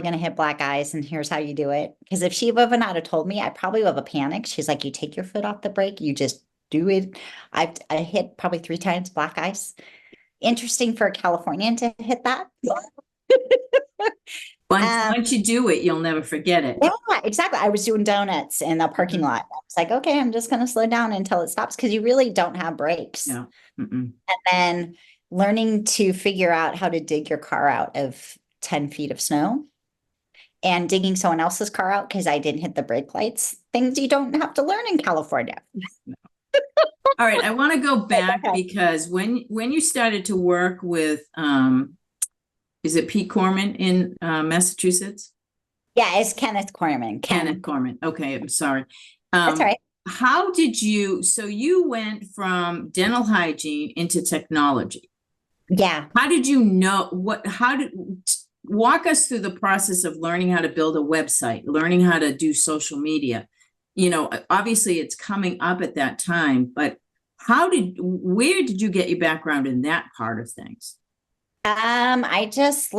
gonna hit black ice, and here's how you do it. Because if she would not have told me, I probably would have panicked. She's like, you take your foot off the brake, you just do it. I hit probably 3 times black ice. Interesting for a Californian to hit that. Once you do it, you'll never forget it. Yeah, exactly. I was doing donuts in the parking lot. I was like, okay, I'm just going to slow down until it stops, because you really don't have brakes. No. And then learning to figure out how to dig your car out of 10 feet of snow and digging someone else's car out because I didn't hit the brake lights. Things you don't have to learn in California. All right, I want to go back Okay. because when you started to work with is it Pete Corman in Massachusetts? Yeah, it's Kenneth Corman. Kenneth Corman. Okay, I'm sorry. That's all right. How did you, so you went from dental hygiene into technology. Yeah. How did you know walk us through the process of learning how to build a website, learning how to do social media? You know, obviously it's coming up at that time, but where did you get your background in that part of things? I just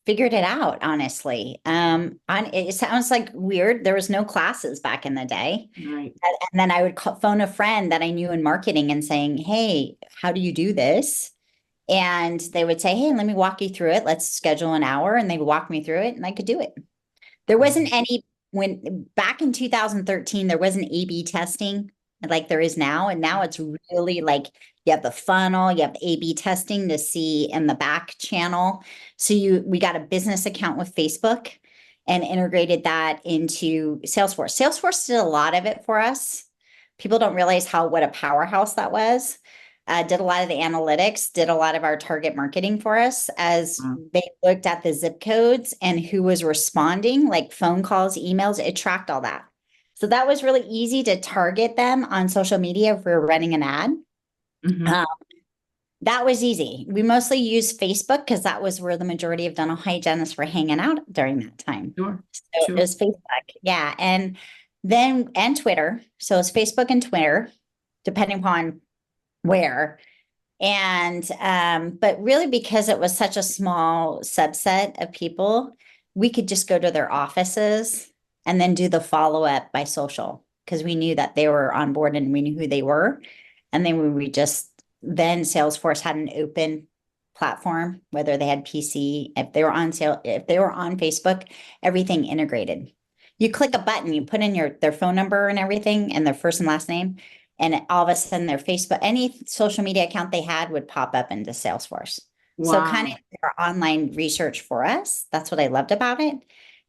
figured it out, honestly. It sounds like weird. There was no classes back in the day. Right. And then I would phone a friend that I knew in marketing and saying, hey, how do you do this? And they would say, hey, let me walk you through it. Let's schedule an hour. And they would walk me through it and I could do it. There wasn't any, back in 2013, there wasn't A/B testing like there is now. And now it's really like you have the funnel, you have A/B testing to see in the back channel. So we got a business account with Facebook and integrated that into Salesforce. Salesforce did a lot of it for us. People don't realize what a powerhouse that was. Did a lot of the analytics, did a lot of our target marketing for us as they looked at the zip codes and who was responding, like phone calls, emails, it tracked all that. So that was really easy to target them on social media if we were running an ad. That was easy. We mostly used Facebook because that was where the majority of dental hygienists were hanging out during that time. Sure, So it sure. was Facebook. Yeah. And Twitter. So it's Facebook and Twitter, depending upon where. But really because it was such a small subset of people, we could just go to their offices and then do the follow-up by social because we knew that they were on board and we knew who they were. And then then Salesforce had an open platform, whether they had PC, if they were on Facebook, everything integrated. You click a button, you put in their phone number and everything and their first and last name, and all of a sudden their Facebook, any social media account they had would pop up into Salesforce. So kind Wow. of their online research for us. That's what I loved about it.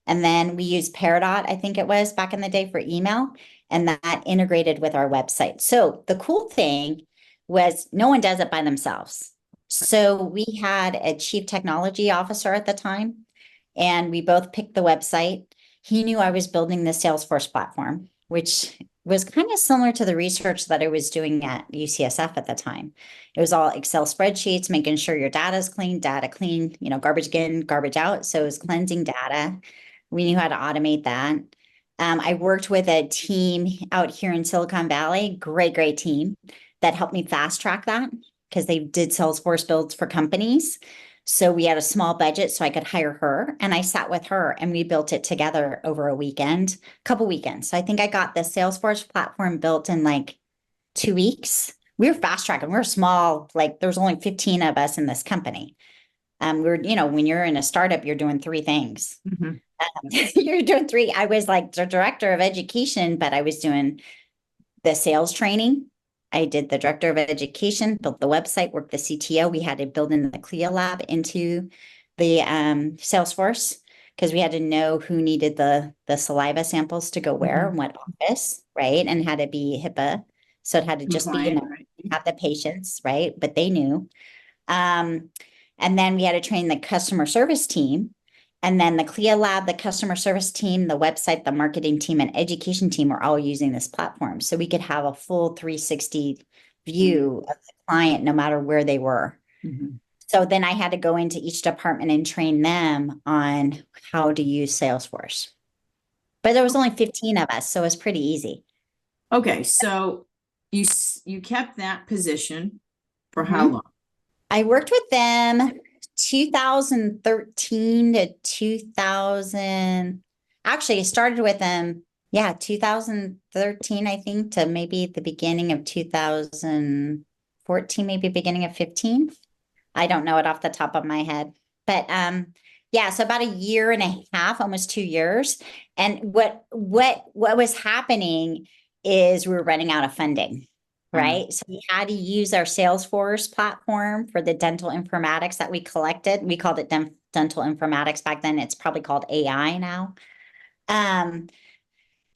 And then we used Peridot, I think it was back in the day, for email, and that integrated with our website. So the cool thing was no one does it by themselves. So we had a chief technology officer at the time, and we both picked the website. He knew I was building the Salesforce platform, which was kind of similar to the research that I was doing at UCSF at the time. It was all Excel spreadsheets, making sure your data is clean, garbage in, garbage out. So it was cleansing data. We knew how to automate that. I worked with a team out here in Silicon Valley, great team that helped me fast track that because they did Salesforce builds for companies. So we had a small budget so I could hire her, and I sat with her and we built it together over a couple weekends. So I think I got the Salesforce platform built in like 2 weeks. We were fast tracking. We were small, like there's only 15 of us in this company. When you're in a startup, you're doing three things. Mhm. You're doing three. I was like the director of education, but I was doing the sales training. I did the director of education, built the website, worked the CTO. We had to build in the CLIA lab into the Salesforce because we had to know who needed the saliva samples to go where and what office, right? And had to be HIPAA. So it had to just be, Compliant, right? have the patients, right? But they knew. Um, and then we had to train the customer service team. And then the CLIA lab, the customer service team, the website, the marketing team, and education team were all using this platform. So we could have a full 360 view of the client no matter where they were. Mhm. So then I had to go into each department and train them on how to use Salesforce. But there was only 15 of us, so it was pretty easy. Okay, so you kept that position for how Mhm. long? I worked with them 2013 to 2000. Actually, I started with them, 2013, I think, to maybe the beginning of 2014, maybe beginning of 15. I don't know it off the top of my head. But yeah, so about a year and a half, almost 2 years. And what was happening is we were running out of funding. Right. So we had to use our Salesforce platform for the dental informatics that we collected. We called it dental informatics back then. It's probably called AI now. Um,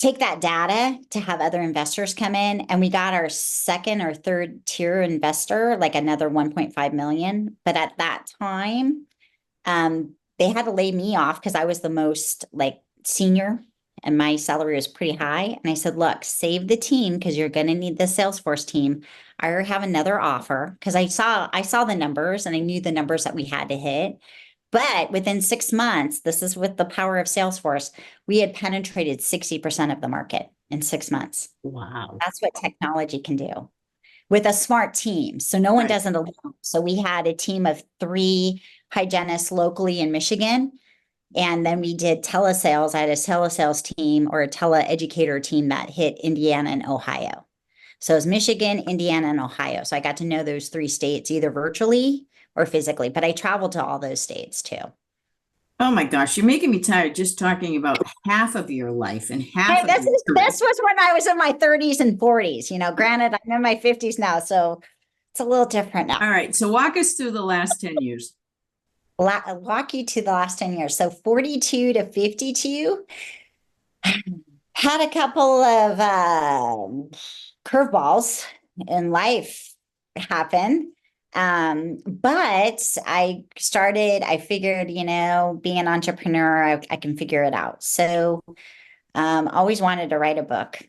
Take that data to have other investors come in. And we got our second or third tier investor, like another 1.5 million. But at that time, they had to lay me off because I was the most like senior and my salary was pretty high. And I said, look, save the team because you're going to need the Salesforce team. I already have another offer because I saw the numbers and I knew the numbers that we had to hit. But within 6 months, this is with the power of Salesforce, we had penetrated 60% of the market in 6 months. Wow. That's what technology can do with a smart team. So no one Right. does it alone. So we had a team of 3 hygienists locally in Michigan. And then we did telesales. I had a telesales team or a teleeducator team that hit Indiana and Ohio. So it was Michigan, Indiana, and Ohio. So I got to know those 3 states either virtually or physically, but I traveled to all those states too. Oh my gosh, you're making me tired just talking about half of your life and half Hey, of your career. this was when I was in my 30s and 40s. Granted, I'm in my 50s now, so it's a little different now. All right, so walk us through the last 10 years. Walk you to the last 10 years. So 42 to 52, had a couple of curveballs in life happen. But I figured, being an entrepreneur, I can figure it out. So always wanted to write a book.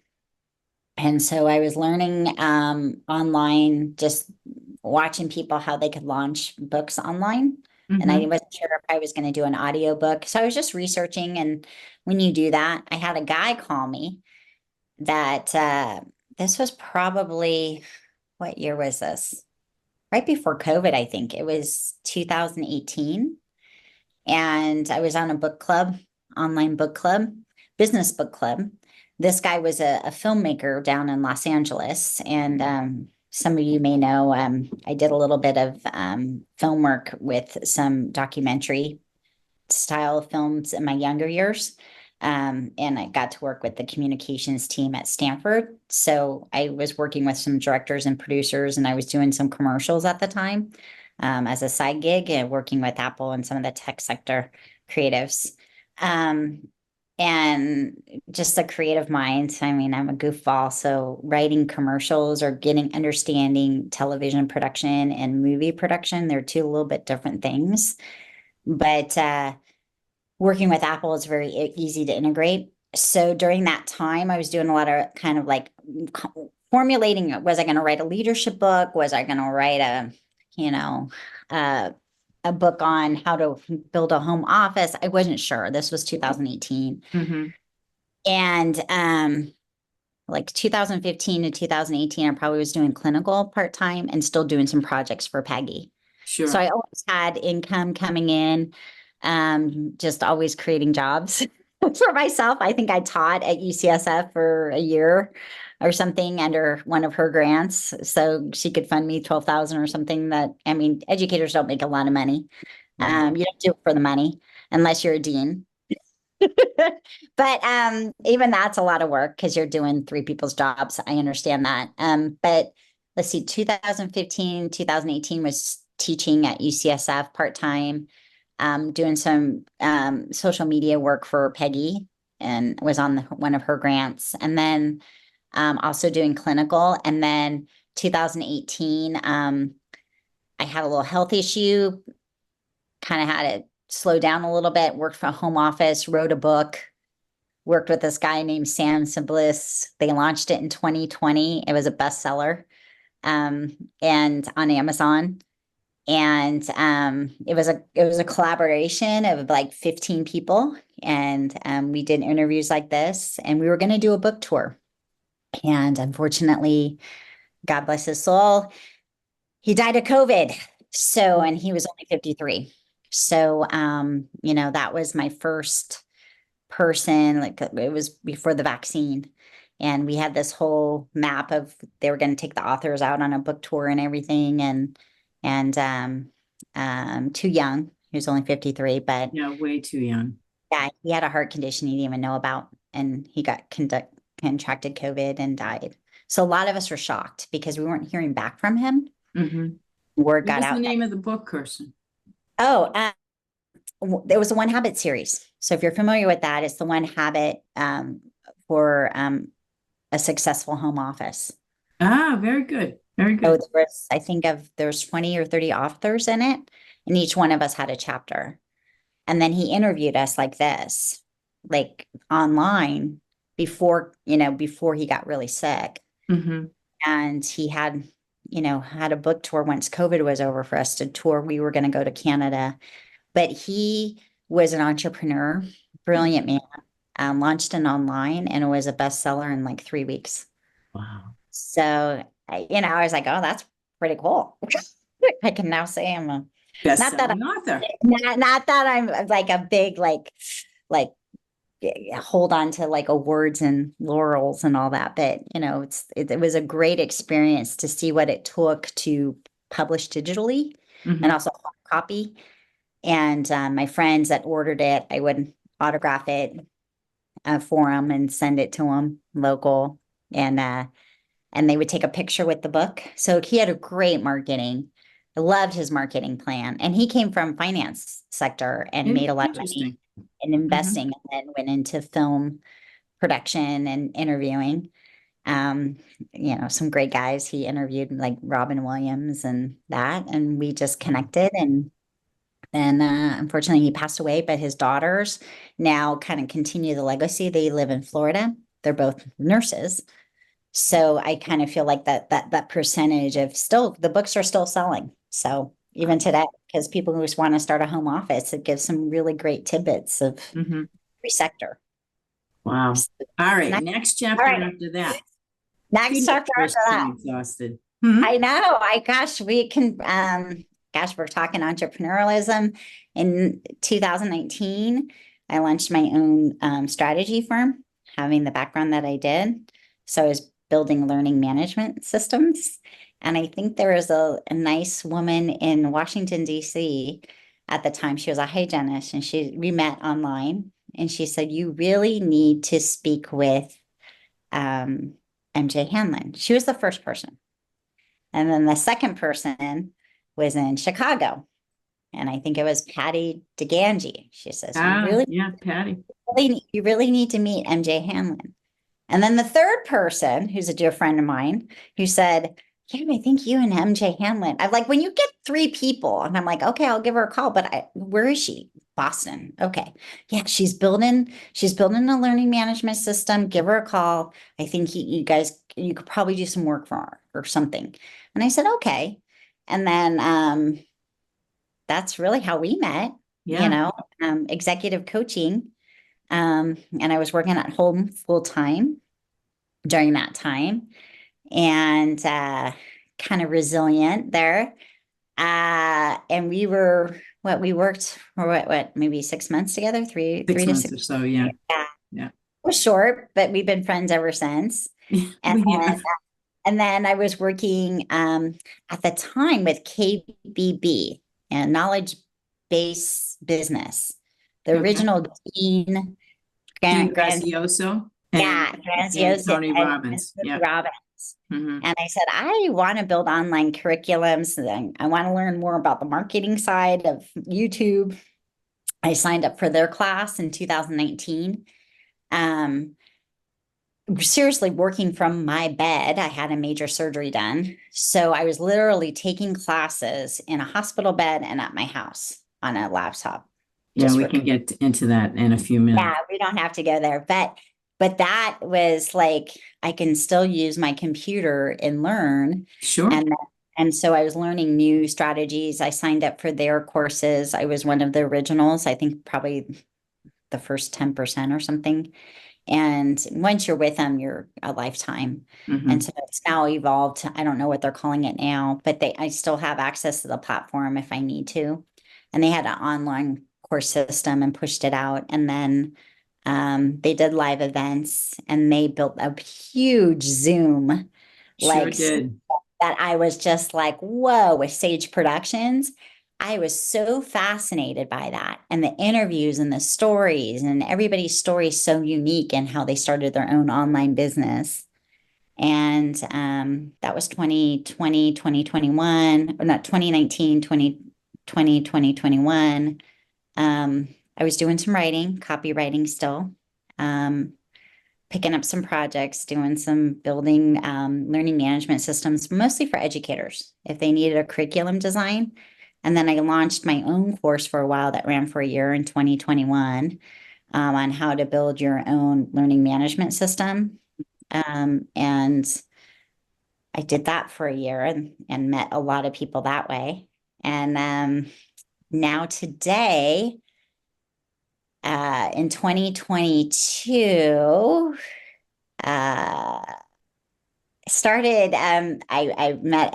And so I was learning online just watching people how they could launch books online. And I Mhm. wasn't sure if I was going to do an audio book. So I was just researching. And when you do that, I had a guy call me that this was probably, what year was this? Right before COVID, I think. It was 2018. And I was on a book club, online book club, business book club. This guy was a filmmaker down in Los Angeles. And some of you may know, I did a little bit of film work with some documentary style films in my younger years. And I got to work with the communications team at Stanford. So I was working with some directors and producers, and I was doing some commercials at the time as a side gig and working with Apple and some of the tech sector creatives. Um, and just a creative mind. I mean, I'm a goofball. So writing commercials or getting understanding television production and movie production, they're two a little bit different things. But working with Apple is very easy to integrate. So during that time, I was doing a lot of kind of like formulating, was I going to write a leadership book? Was I going to write you know, uh, a book on how to build a home office? I wasn't sure. This was 2018. Mhm. And like 2015 to 2018, I probably was doing clinical part-time and still doing some projects for Peggy. So Sure. I always had income coming in, just always creating jobs for myself. I think I taught at UCSF for a year or something under one of her grants. So she could fund me 12,000 or something. That, I mean, educators don't make a lot of money. Right. You don't do it for the money unless you're a dean. But even that's a lot of work because you're doing three people's jobs. I understand that. But let's see, 2015, 2018 was teaching at UCSF part-time, doing some social media work for Peggy and was on one of her grants. And then also doing clinical. And then 2018, I had a little health issue, kind of had to slow down a little bit, worked from a home office, wrote a book, worked with this guy named Sam Simbliss. They launched it in 2020. It was a bestseller, and on Amazon. And it was a collaboration of like 15 people. And we did interviews like this, and we were going to do a book tour. And unfortunately, God bless his soul, he died of COVID. So, and he was only 53. So, that was my first person, like it was before the vaccine. And we had this whole map of they were going to take the authors out on a book tour and everything. And too young. He was only 53, but Yeah, way too young. yeah, he had a heart condition he didn't even know about. And he got contracted COVID and died. So a lot of us were shocked because we weren't hearing back from him. Mhm. Word What got was the out. name of the book, Kirsten? Oh, there was a One Habit series. So if you're familiar with that, it's the One Habit for a successful home office. Ah, very good. Very So good. I think there's 20 or 30 authors in it, and each one of us had a chapter. And then he interviewed us like this, like online before he got really sick. Mhm. And he had a book tour once COVID was over for us to tour. We were going to go to Canada, but he was an entrepreneur, brilliant man, launched an online, and it was a bestseller in like 3 weeks. Wow. So, I was like, oh, that's pretty cool. I can now say not that Best-selling author. not that I'm like a big, like hold on to like awards and laurels and all that, but it was a great experience to see what it took to publish digitally and Mhm. also hard copy. And my friends that ordered it, I would autograph it for them and send it to them local. And they would take a picture with the book. So he had a great marketing. I loved his marketing plan. And he came from finance sector and made a lot of money Interesting. in Mhm. investing, and then went into film production and interviewing. Um, some great guys he interviewed, like Robin Williams and that, and we just connected. And then unfortunately he passed away, but his daughters now kind of continue the legacy. They live in Florida. They're both nurses. So I kind of feel like that percentage of still the books are still selling. So even today, because people who just want to start a home office, it gives some really great tidbits of Mhm. every sector. Wow. All right. Next, Next all chapter right. after that. Next Finish chapter after Kristen that. exhausted. Hmm? I know. We can gosh, we're talking entrepreneurialism. In 2019, I launched my own strategy firm, having the background that I did. So I was building learning management systems. And I think there was a nice woman in Washington, D.C. at the time. She was a hygienist and we met online and she said, you really need to speak with MJ Hanlon. She was the first person. And then the second person was in Chicago. And I think it was Patty DeGangi. She says, Ah, yeah, Patty. you really need to meet MJ Hanlon. And then the third person, who's a dear friend of mine, who said, yeah, I think you and MJ Hanlon. I'm like, when you get three people, and I'm like, okay, I'll give her a call. But where is she? Boston. Okay. Yeah, she's building a learning management system. Give her a call. I think you guys, you could probably do some work for her or something. And I said, okay. And then that's really how we met, Yeah. executive coaching. And I was working at home full time during that time and kind of resilient there. And we worked for maybe 6 months together, three, Six three to months six. or so. Yeah. Yeah, Yeah. it was short, but we've been friends ever since. And We then, have. and then I was working at the time with KBB and knowledge base business. The Okay. original Dean Dean Grant, Grazioso yeah, and Granzios Tony and Robbins. Tony Yeah. Robbins. Hmm. And I said, I want to build online curriculums. And I want to learn more about the marketing side of YouTube. I signed up for their class in 2019. Um, seriously working from my bed. I had a major surgery done. So I was literally taking classes in a hospital bed and at my house on a laptop. Yeah, Just we for can get into that in a few minutes. yeah, we don't have to go there. But that was like I can still use my computer and learn. Sure. And so I was learning new strategies. I signed up for their courses. I was one of the originals, I think probably the first 10% or something. And once you're with them, you're a lifetime. Hmm. And so it's now evolved. I don't know what they're calling it now, but I still have access to the platform if I need to. And they had an online course system and pushed it out. And then they did live events and they built a huge Zoom Sure like did. that I was just like, whoa, with Sage Productions. I was so fascinated by that and the interviews and the stories and everybody's story is so unique and how they started their own online business. And that was 2020, 2021, or not 2019, 2020, 2021. I was doing some writing, copywriting still. Um, Picking up some projects, doing some building learning management systems, mostly for educators if they needed a curriculum design. And then I launched my own course for a while that ran for a year in 2021 on how to build your own learning management system. And I did that for a year and met a lot of people that way. And now today, in 2022, started I met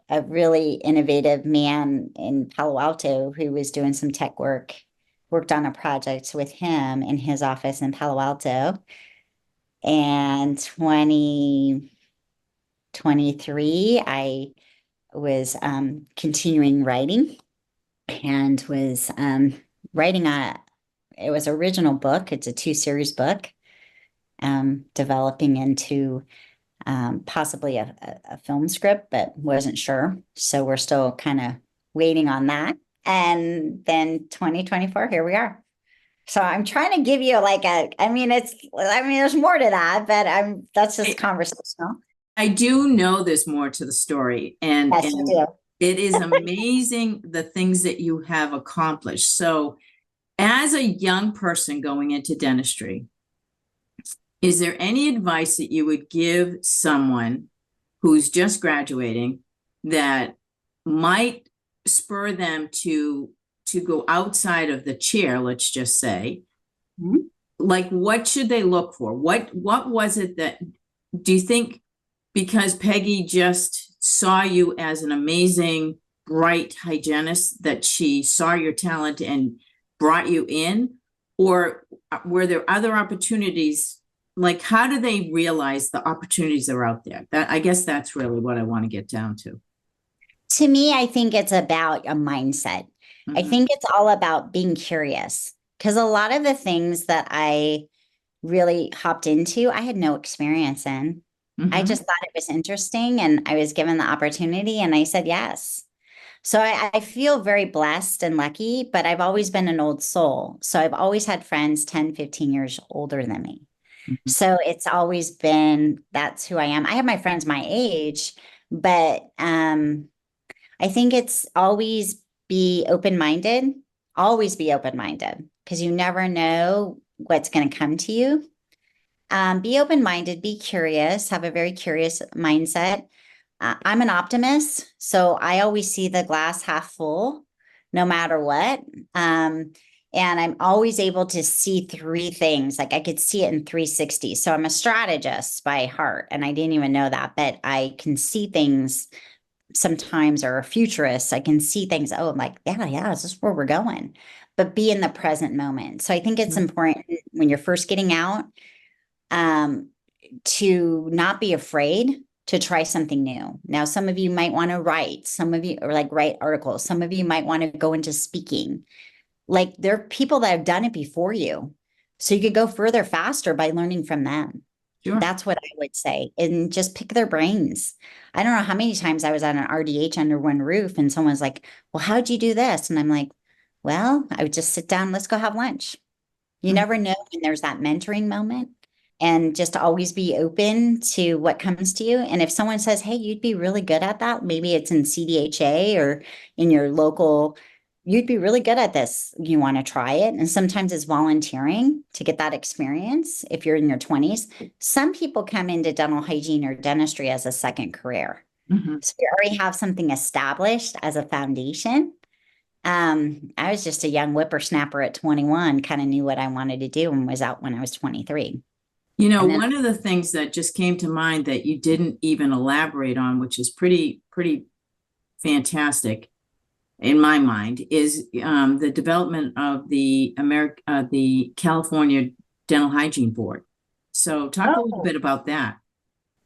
a really innovative man in Palo Alto who was doing some tech work, worked on a project with him in his office in Palo Alto. And 2023, I was continuing writing and was writing it was original book. It's a 2 series book, developing into possibly a film script, but wasn't sure. So we're still kind of waiting on that. And then 2024, here we are. So I'm trying to give you like there's more to that, but that's just conversational. I do know there's more to the story, and Yes, you do. it is amazing the things that you have accomplished. So, as a young person going into dentistry, Is there any advice that you would give someone who's just graduating that might spur them to go outside of the chair, let's just say? Mhm. Like, what should they look for? What was it that, do you think because Peggy just saw you as an amazing, bright hygienist that she saw your talent and brought you in? Or were there other opportunities? Like, how do they realize the opportunities that are out there? That, I guess that's really what I want to get down to. To me, I think it's about a mindset. I Mhm. think it's all about being curious because a lot of the things that I really hopped into, I had no experience in. I Mhm. just thought it was interesting and I was given the opportunity and I said yes. So I feel very blessed and lucky, but I've always been an old soul. So I've always had friends 10, 15 years older than me. Mhm. So it's always been that's who I am. I have my friends my age, but I think it's always be open-minded because you never know what's going to come to you. Be open-minded, be curious, have a very curious mindset. I'm an optimist, so I always see the glass half full, no matter what. And I'm always able to see three things. Like I could see it in 360. So I'm a strategist by heart, and I didn't even know that, but I can see things sometimes, or a futurist. I can see things. Oh, I'm like, yeah, this is where we're going. But be in the present moment. So I think it's Mhm. important when you're first getting out, um, to not be afraid to try something new. Now, some of you might want to write, some of you or like write articles, some of you might want to go into speaking. Like there are people that have done it before you. So you could go further faster by learning from them. Sure. That's what I would say. And just pick their brains. I don't know how many times I was on an RDH under one roof and someone's like, well, how'd you do this? And I'm like, well, I would just sit down, let's go have lunch. You Mhm. never know when there's that mentoring moment, and just to always be open to what comes to you. And if someone says, hey, you'd be really good at that, maybe it's in CDHA or in your local, you'd be really good at this. You want to try it. And sometimes it's volunteering to get that experience if you're in your 20s. Some people come into dental hygiene or dentistry as a second career. Mhm. So you already have something established as a foundation. I was just a young whippersnapper at 21, kind of knew what I wanted to do and was out when I was 23. You know, And then, one of the things that just came to mind that you didn't even elaborate on, which is pretty fantastic in my mind, is the development of the California Dental Hygiene Board. So talk a little oh, bit about that.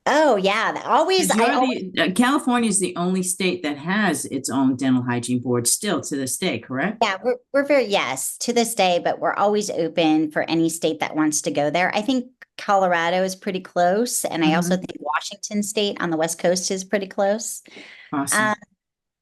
oh yeah, always, Because I you're always, California is the only state that has its own dental hygiene board still to this day, correct? yeah, we're very, yes, to this day, but we're always open for any state that wants to go there. I think Colorado is pretty close. And I also Mhm. think Washington State on the West Coast is pretty close. Awesome. Um,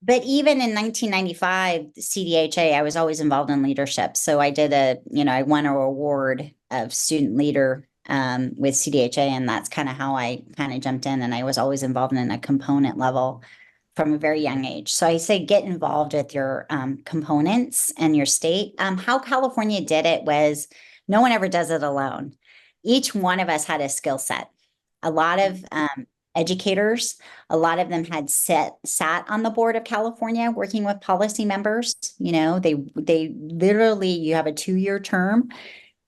But even in 1995, CDHA, I was always involved in leadership. So I did I won an award of student leader with CDHA, and that's kind of how I kind of jumped in. And I was always involved in a component level from a very young age. So I say get involved with your components and your state. How California did it was no one ever does it alone. Each one of us had a skill set. A lot of educators, a lot of them had sat on the board of California working with policy members. They literally, you have a 2-year term,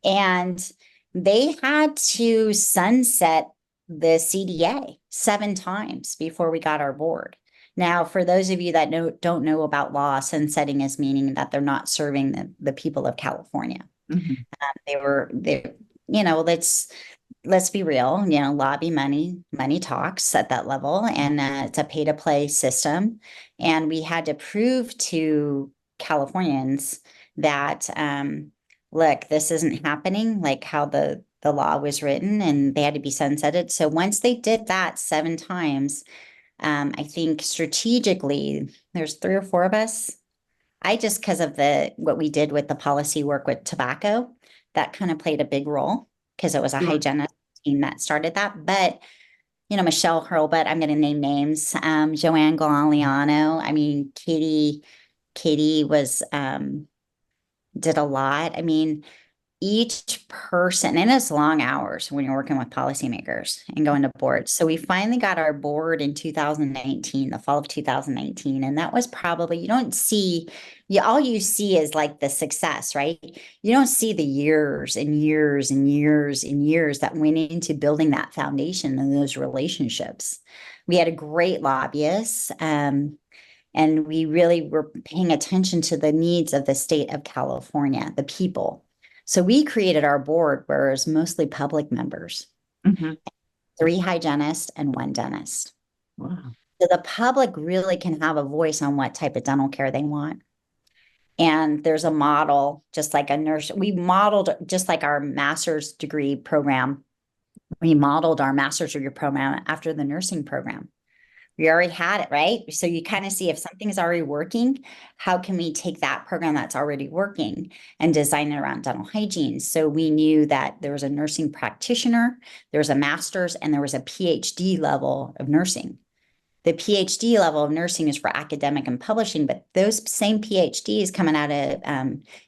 and they had to sunset the CDA 7 times before we got our board. Now, for those of you that don't know about law, sunsetting is meaning that they're not serving the people of California. Mhm. Let's be real, lobby money talks at that level, and it's a pay to play system. And we had to prove to Californians that, look, this isn't happening like how the law was written, and they had to be sunsetted. So once they did that 7 times, I think strategically, there's 3 or 4 of us. I just, because of what we did with the policy work with tobacco, that kind of played a big role because it was a Sure. hygienist team that started that. But, Michelle Hurlbut, I'm going to name names, Joanne Galiano. I mean, Katie was, did a lot. I mean, each person, and it's long hours when you're working with policymakers and going to boards. So we finally got our board in 2019, the fall of 2019. And that was probably, you don't see, all you see is like the success, right? You don't see the years and years and years and years that went into building that foundation and those relationships. We had a great lobbyist, and we really were paying attention to the needs of the state of California, the people. So we created our board where it was mostly public members, 3 hygienists and 1 dentist. Wow. So the public really can have a voice on what type of dental care they want. And there's a model, just like a nurse. We modeled just like our master's degree program. We modeled our master's degree program after the nursing program. We already had it, right? So you kind of see if something is already working, how can we take that program that's already working and design it around dental hygiene? So we knew that there was a nursing practitioner, there was a master's, and there was a PhD level of nursing. The PhD level of nursing is for academic and publishing, but those same PhDs coming out of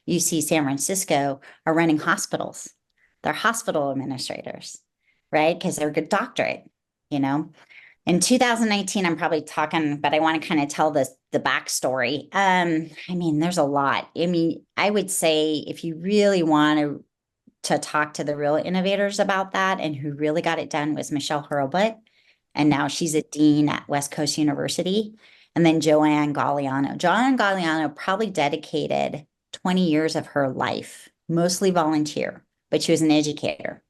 UC San Francisco are running hospitals. They're hospital administrators, right? Because they're a good doctorate, you know? In 2019, I'm probably talking, but I want to kind of tell the backstory. I mean, there's a lot. I mean, I would say if you really want to talk to the real innovators about that and who really got it done was Michelle Hurlbut. And now she's a dean at West Coast University. And then Joanne Galliano. Joanne Galliano probably dedicated 20 years of her life, mostly volunteer, but she was an educator.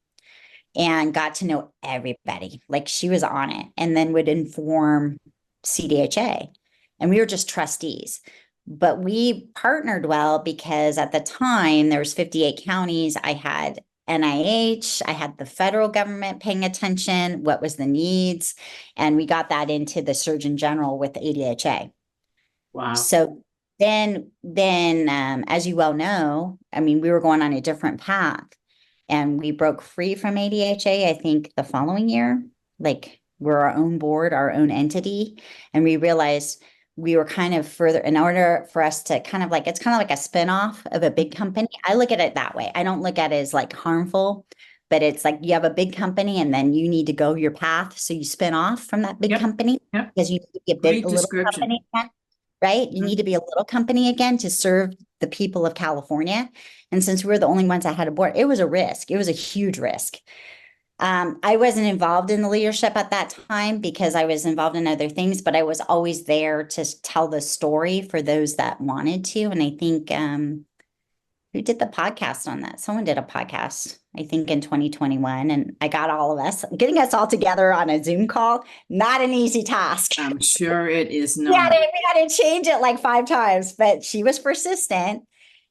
And got to know everybody, like she was on it, and then would inform CDHA. And we were just trustees. But we partnered well because at the time there was 58 counties. I had NIH, I had the federal government paying attention, what was the needs, and we got that into the Surgeon General with the ADHA. Wow. So then, as you well know, I mean, we were going on a different path. And we broke free from ADHA, I think, the following year. Like we're our own board, our own entity. And we realized we were kind of further, in order for us to kind of like, it's kind of like a spinoff of a big company. I look at it that way. I don't look at it as like harmful, but it's like you have a big company and then you need to go your path. So you spin off from that big company because you need to be a little company again, right? You need to be a little company again to serve the people of California. And since we were the only ones that had a board, it was a risk. It was a huge risk. I wasn't involved in the leadership at that time because I was involved in other things, but I was always there to tell the story for those that wanted to. And I think, who did the podcast on that? Someone did a podcast, I think in 2021. And I got all of us, getting us all together on a Zoom call, not an easy task. I'm sure it is not. We had to change it like 5 times, but she was persistent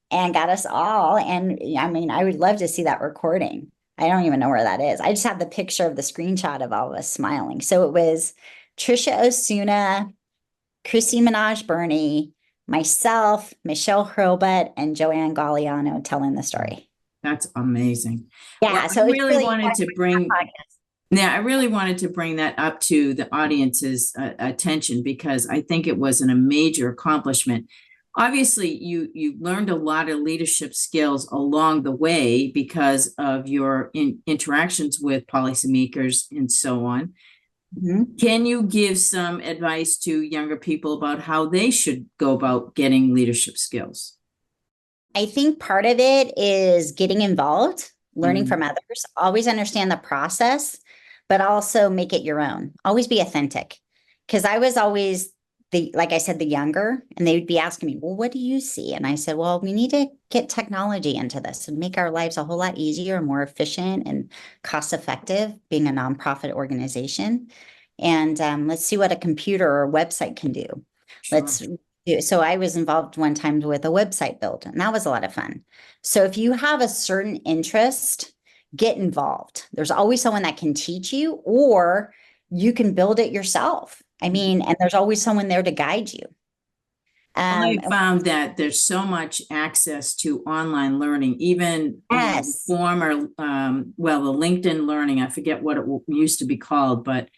and got us all. And I mean, I would love to see that recording. I don't even know where that is. I just have the picture of the screenshot of all of us smiling. So it was Trisha Osuna, Chrissy Minaj-Burney, myself, Michelle Hurlbut, and Joanne Galliano telling the story. That's amazing. Yeah, well, so I really wanted to bring. Yeah, I really wanted to bring that up to the audience's attention because I think it was a major accomplishment. Obviously, you learned a lot of leadership skills along the way because of your interactions with policymakers and so on. Can you give some advice to younger people about how they should go about getting leadership skills? I think part of it is getting involved, learning from others, always understand the process, but also make it your own. Always be authentic. Because I was always like I said, the younger, and they would be asking me, well, what do you see? And I said, well, we need to get technology into this and make our lives a whole lot easier, more efficient and cost effective being a nonprofit organization. And let's see what a computer or a website can do. Sure. So I was involved one time with a website build, and that was a lot of fun. So if you have a certain interest, get involved. There's always someone that can teach you, or you can build it yourself. I mean, and there's always someone there to guide you. I found that there's so much access to online learning, even former, the LinkedIn learning. I forget what it used to be called, but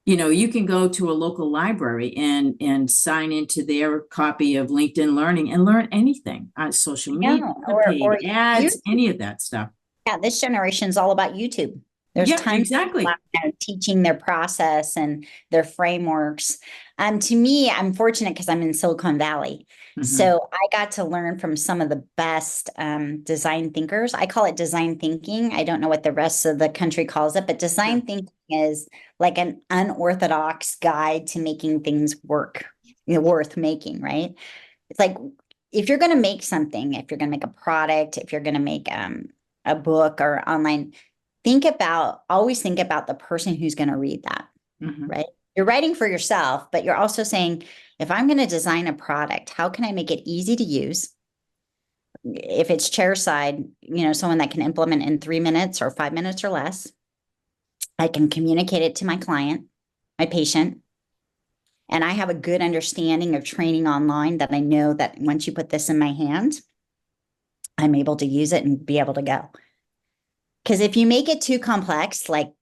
You can go to a local library and sign into their copy of LinkedIn Learning and learn anything on social Yeah, media, or paid ads, any of that stuff. yeah, this generation is all about YouTube. There's Yeah, tons exactly. of teaching their process and their frameworks. To me, I'm fortunate because I'm in Silicon Valley. Mhm. So I got to learn from some of the best design thinkers. I call it design thinking. I don't know what the rest of the country calls it, but design thinking is like an unorthodox guide to making things work, worth making, right? It's like if you're going to make something, if you're going to make a product, if you're going to make a book or online, always think about the person who's going to read that, Mhm. right? You're writing for yourself, but you're also saying, if I'm going to design a product, how can I make it easy to use? If it's chairside, someone that can implement in 3 minutes or 5 minutes or less, I can communicate it to my client, my patient, and I have a good understanding of training online that I know that once you put this in my hand, I'm able to use it and be able to go. Because if you make it too complex, like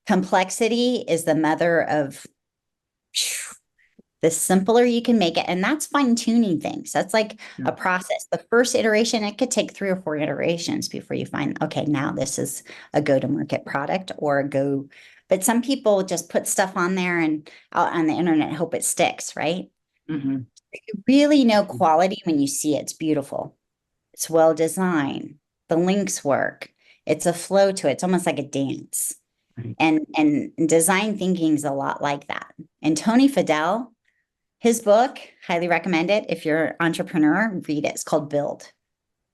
complexity is the mother of the simpler you can make it. And that's fine tuning things. That's like a process. The first iteration, it could take 3 or 4 iterations before you find, okay, now this is a go to market product or a go. But some people just put stuff on there and out on the internet, hope it sticks, right? Mhm. You really know quality when you see it. It's beautiful. It's well designed. The links work. It's a flow to it. It's almost like a dance. Right. And design thinking is a lot like that. And Tony Fadell, his book, highly recommend it. If you're an entrepreneur, read it. It's called Build.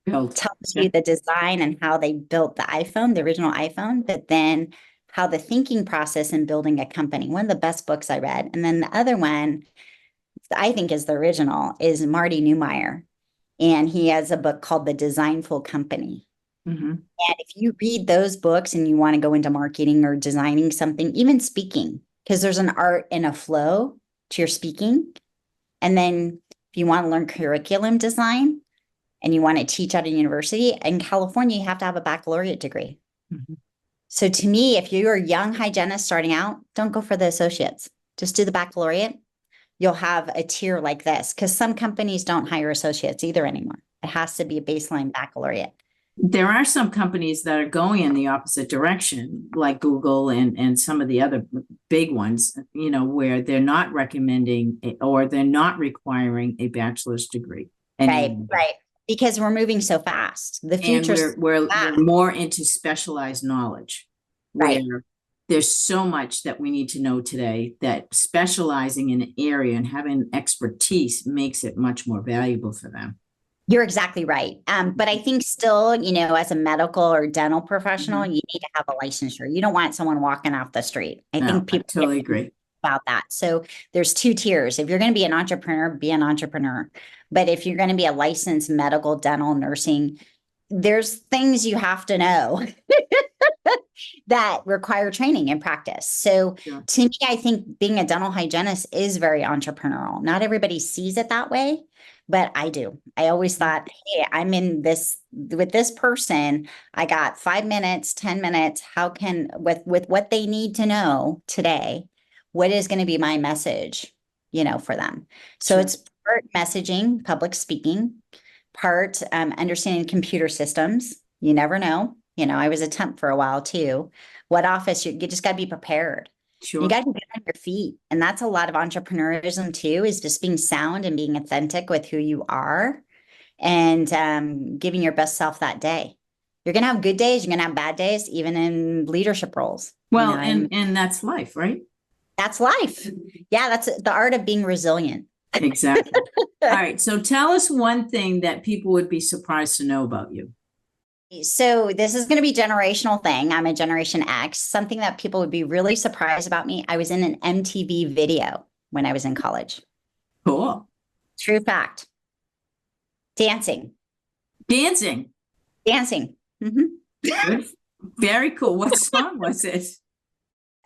Build. Tells Okay. you the design and how they built the iPhone, the original iPhone, but then how the thinking process in building a company. One of the best books I read. And then the other one I think is the original is Marty Neumeier. And he has a book called The Designful Company. Mhm. And if you read those books and you want to go into marketing or designing something, even speaking, because there's an art and a flow to your speaking. And then if you want to learn curriculum design and you want to teach at a university in California, you have to have a baccalaureate degree. Mhm. So to me, if you're a young hygienist starting out, don't go for the associates. Just do the baccalaureate. You'll have a tier like this because some companies don't hire associates either anymore. It has to be a baseline baccalaureate. There are some companies that are going in the opposite direction, like Google and some of the other big ones, where they're not recommending or they're not requiring a bachelor's degree. Right, right. Because we're moving so fast. The And future's we're more into specialized knowledge, right. where there's so much that we need to know today that specializing in an area and having expertise makes it much more valuable for them. You're exactly right. But I think still, as a medical or dental professional, Mhm. you need to have a licensure. You don't want someone walking off the street. I No, think I people totally get agree. about that. So there's 2 tiers. If you're going to be an entrepreneur, be an entrepreneur. But if you're going to be a licensed medical, dental, nursing, there's things you have to know that require training and practice. So Yeah. to me, I think being a dental hygienist is very entrepreneurial. Not everybody sees it that way, but I do. I always thought, hey, I'm in this with this person. I got 5 minutes, 10 minutes. How can with what they need to know today, what is going to be my message, for them? So Sure. it's part messaging, public speaking, part understanding computer systems. You never know. I was a temp for a while too. What office you just got to be prepared. You Sure. got to be good on your feet. And that's a lot of entrepreneurism too, is just being sound and being authentic with who you are and giving your best self that day. You're going to have good days. You're going to have bad days, even in leadership roles. Well, and that's life, right? That's life. Yeah. That's the art of being resilient. Exactly. All right. So tell us one thing that people would be surprised to know about you. So this is going to be generational thing. I'm a Generation X. Something that people would be really surprised about me. I was in an MTV video when I was in college. Cool. True fact. Dancing. Dancing. Dancing. Mm-hmm. Good. Very cool. What song was it?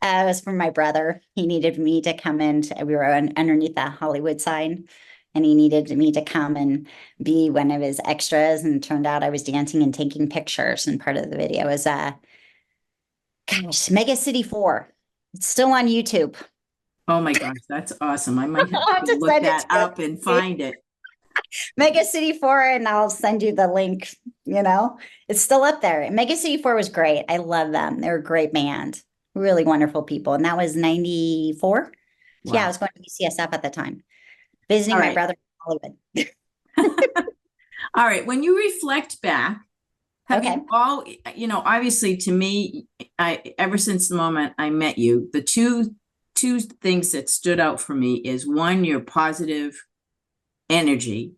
It was from my brother. He needed me to come in. We were underneath the Hollywood sign, and he needed me to come and be one of his extras. And it turned out I was dancing and taking pictures. And part of the video was, Mega City 4. It's still on YouTube. Oh my gosh, that's awesome. I might have I'll have to to look send it that to up and you. find it. Mega City 4, and I'll send you the link. It's still up there. Mega City 4 was great. I love them. They're a great band, really wonderful people. And that was 94. Yeah, I Wow. was going to UCSF at the time, visiting All my right. brother in Hollywood. All right. When you reflect back, have Okay. you all, obviously to me, ever since the moment I met you, the two things that stood out for me is one, your positive energy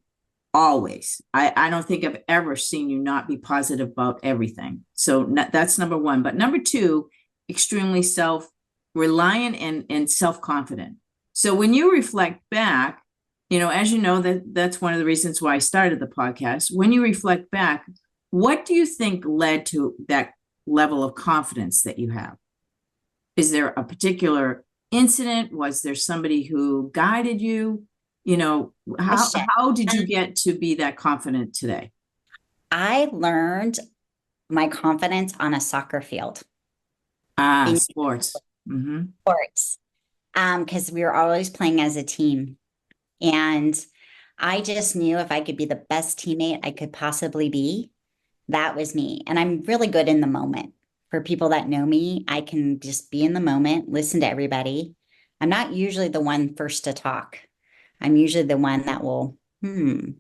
always. I don't think I've ever seen you not be positive about everything. So that's number one. But number two, extremely self-reliant and self-confident. So when you reflect back, as you know, that's one of the reasons why I started the podcast. When you reflect back, what do you think led to that level of confidence that you have? Is there a particular incident? Was there somebody who guided you? How Question. how did you get to be that confident today? I learned my confidence on a soccer field Ah, in sports. Mm-hmm. sports, because we were always playing as a team. And I just knew if I could be the best teammate I could possibly be, that was me. And I'm really good in the moment. For people that know me, I can just be in the moment, listen to everybody. I'm not usually the one first to talk. I'm usually the one that will, And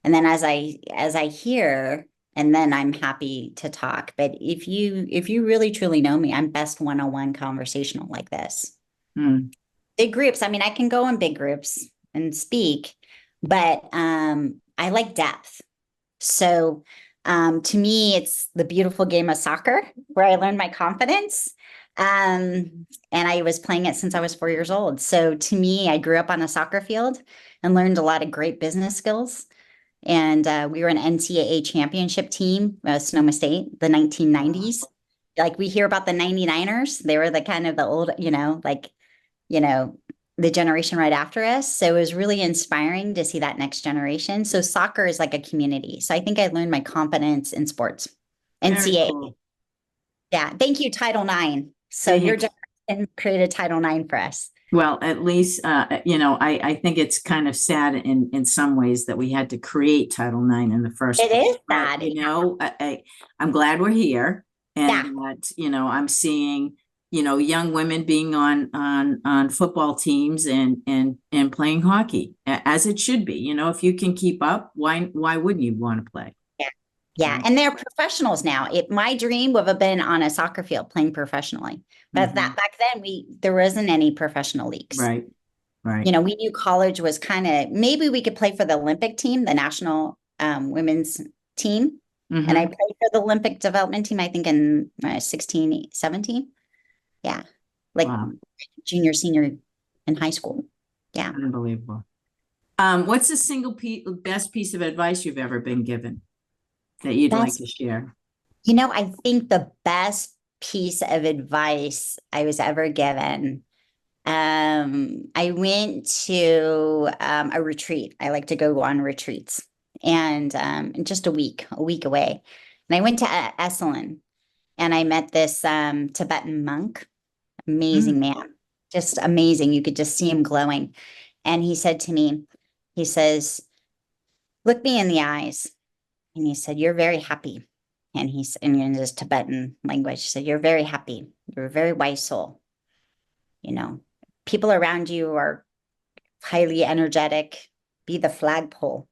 then as I hear, and then I'm happy to talk. But if you really truly know me, I'm best one-on-one conversational like this. Mm. Big groups, I mean, I can go in big groups and speak, but I like depth. So to me, it's the beautiful game of soccer where I learned my confidence. And I was playing it since I was 4 years old. So to me, I grew up on a soccer field and learned a lot of great business skills. And we were an NCAA championship team, Sonoma State, the 1990s. Like we hear about the 99ers, they were the kind of the old, you know, the generation right after us. So it was really inspiring to see that next generation. So soccer is like a community. So I think I learned my confidence in sports. Very NCAA. cool. Yeah. Thank you, Title IX. So Thank your generation created Title IX for us. Well, at least, I think it's kind of sad in some ways that we had to create Title IX in the first It place. is But, sad. I'm glad we're here and Yeah. that, I'm seeing, young women being on football teams and playing hockey as it should be. If you can keep up, why wouldn't you want to play? Yeah. Yeah. And they're professionals now. My dream would have been on a soccer field playing professionally. But that back then there wasn't any professional leagues. Right, right. We knew college was kind of maybe we could play for the Olympic team, the national women's team. And I Mhm. played for the Olympic development team, I think in 16, 17. Yeah. Like Wow, junior, senior in high school. Yeah. unbelievable. What's the best piece of advice you've ever been given that you'd like Best, to share? I think the best piece of advice I was ever given. I went to a retreat. I like to go on retreats and just a week away. And I went to Esalen and I met this Tibetan monk, amazing Mm. man, just amazing. You could just see him glowing. And he said to me, he says, look me in the eyes. And he said, you're very happy. And he's in his Tibetan language, he said, you're very happy. You're a very wise soul. You know, people around you are highly energetic. Be the flagpole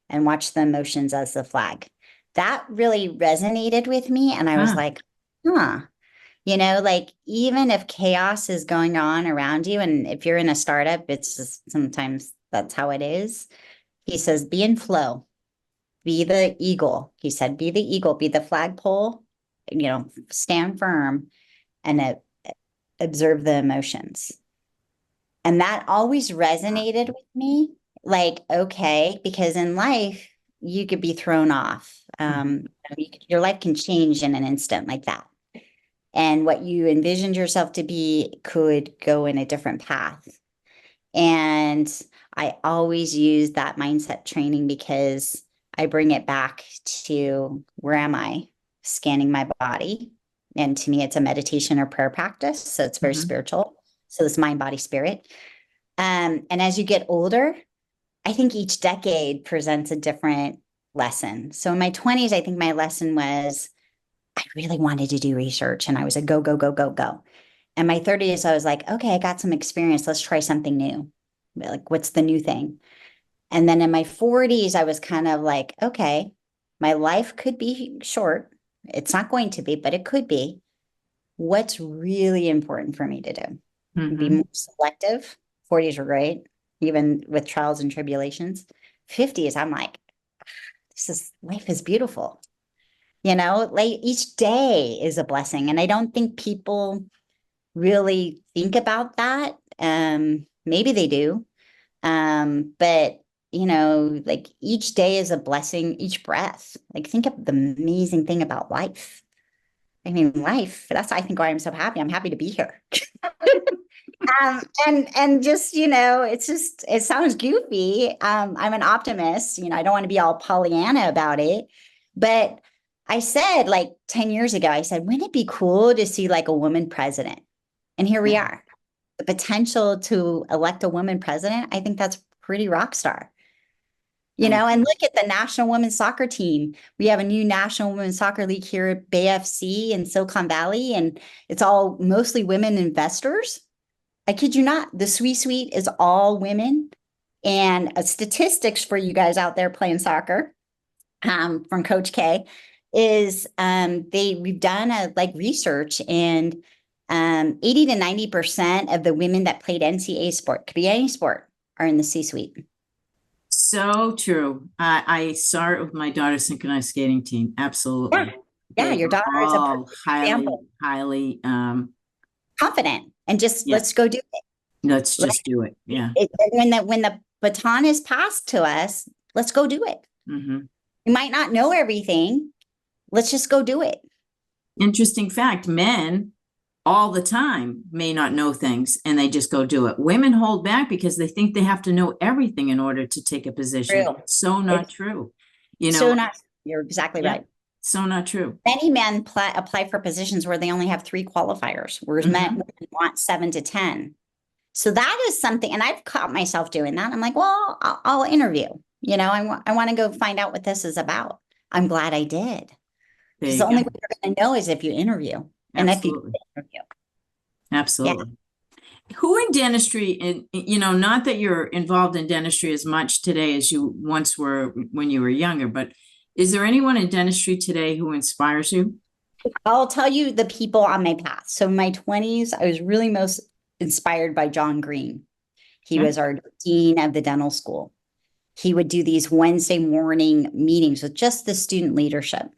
and watch the emotions as the flag. That really resonated with me. And I was Huh. like, like even if chaos is going on around you, and if you're in a startup, it's just sometimes that's how it is. He says, be in flow, be the eagle. He said, be the eagle, be the flagpole, stand firm and observe the emotions. And that always resonated with me. Like, okay, because in life, you could be thrown off. Your life can change in an instant like that. And what you envisioned yourself to be could go in a different path. And I always use that mindset training because I bring it back to where am I? Scanning my body. And to me, it's a meditation or prayer practice. So it's very Mhm. spiritual. So this mind, body, spirit. And as you get older, I think each decade presents a different lesson. So in my 20s, I think my lesson was I really wanted to do research and I was a go, go, go, go, go. And my 30s, I was like, okay, I got some experience. Let's try something new. Like, what's the new thing? And then in my 40s, I was kind of like, okay, my life could be short. It's not going to be, but it could be. What's really important for me to do? Be Mhm. more selective. 40s were great, even with trials and tribulations. 50s, I'm like, life is beautiful. Like each day is a blessing. And I don't think people really think about that. Maybe they do. But like each day is a blessing, each breath. Like think of the amazing thing about life. I mean, life, that's I think why I'm so happy. I'm happy to be here. And just, it sounds goofy. I'm an optimist, I don't want to be all Pollyanna about it. But I said like 10 years ago, I said, wouldn't it be cool to see like a woman president? And here we are. The potential to elect a woman president, I think that's pretty rock star. And look at the National Women's Soccer Team. We have a new National Women's Soccer League here at Bay FC in Silicon Valley, and it's all mostly women investors. I kid you not, the suite is all women. And statistics for you guys out there playing soccer, from Coach K, is we've done a like research, and 80 to 90% of the women that played NCAA sport, could be any sport, are in the C-suite. So true. I saw it with my daughter's synchronized skating team. Absolutely. Yeah, your daughter is a all perfect highly, example. highly, Confident, and just yeah, let's go do it. let's just do it. Yeah. When the baton is passed to us, let's go do it. Hmm. You might not know everything. Let's just go do it. Interesting fact, men all the time may not know things and they just go do it. Women hold back because they think they have to know everything in order to take a position. True. So not It's true. so not, you're exactly Yeah, right. so not true. Many men apply for positions where they only have 3 qualifiers, whereas women want 7 to 10. So that is something, and I've caught myself doing that. I'm like, well, I'll interview. I want to go find out what this is about. I'm glad I did. There Because you the only go. way you're going to know is if you interview. And if you Absolutely. interview. Absolutely. Who in dentistry, and not that you're involved in dentistry as much today as you once were when you were younger, but is there anyone in dentistry today who inspires you? I'll tell you the people on my path. So in my 20s, I was really most inspired by John Green. He Okay. was our dean of the dental school. He would do these Wednesday morning meetings with just the student leadership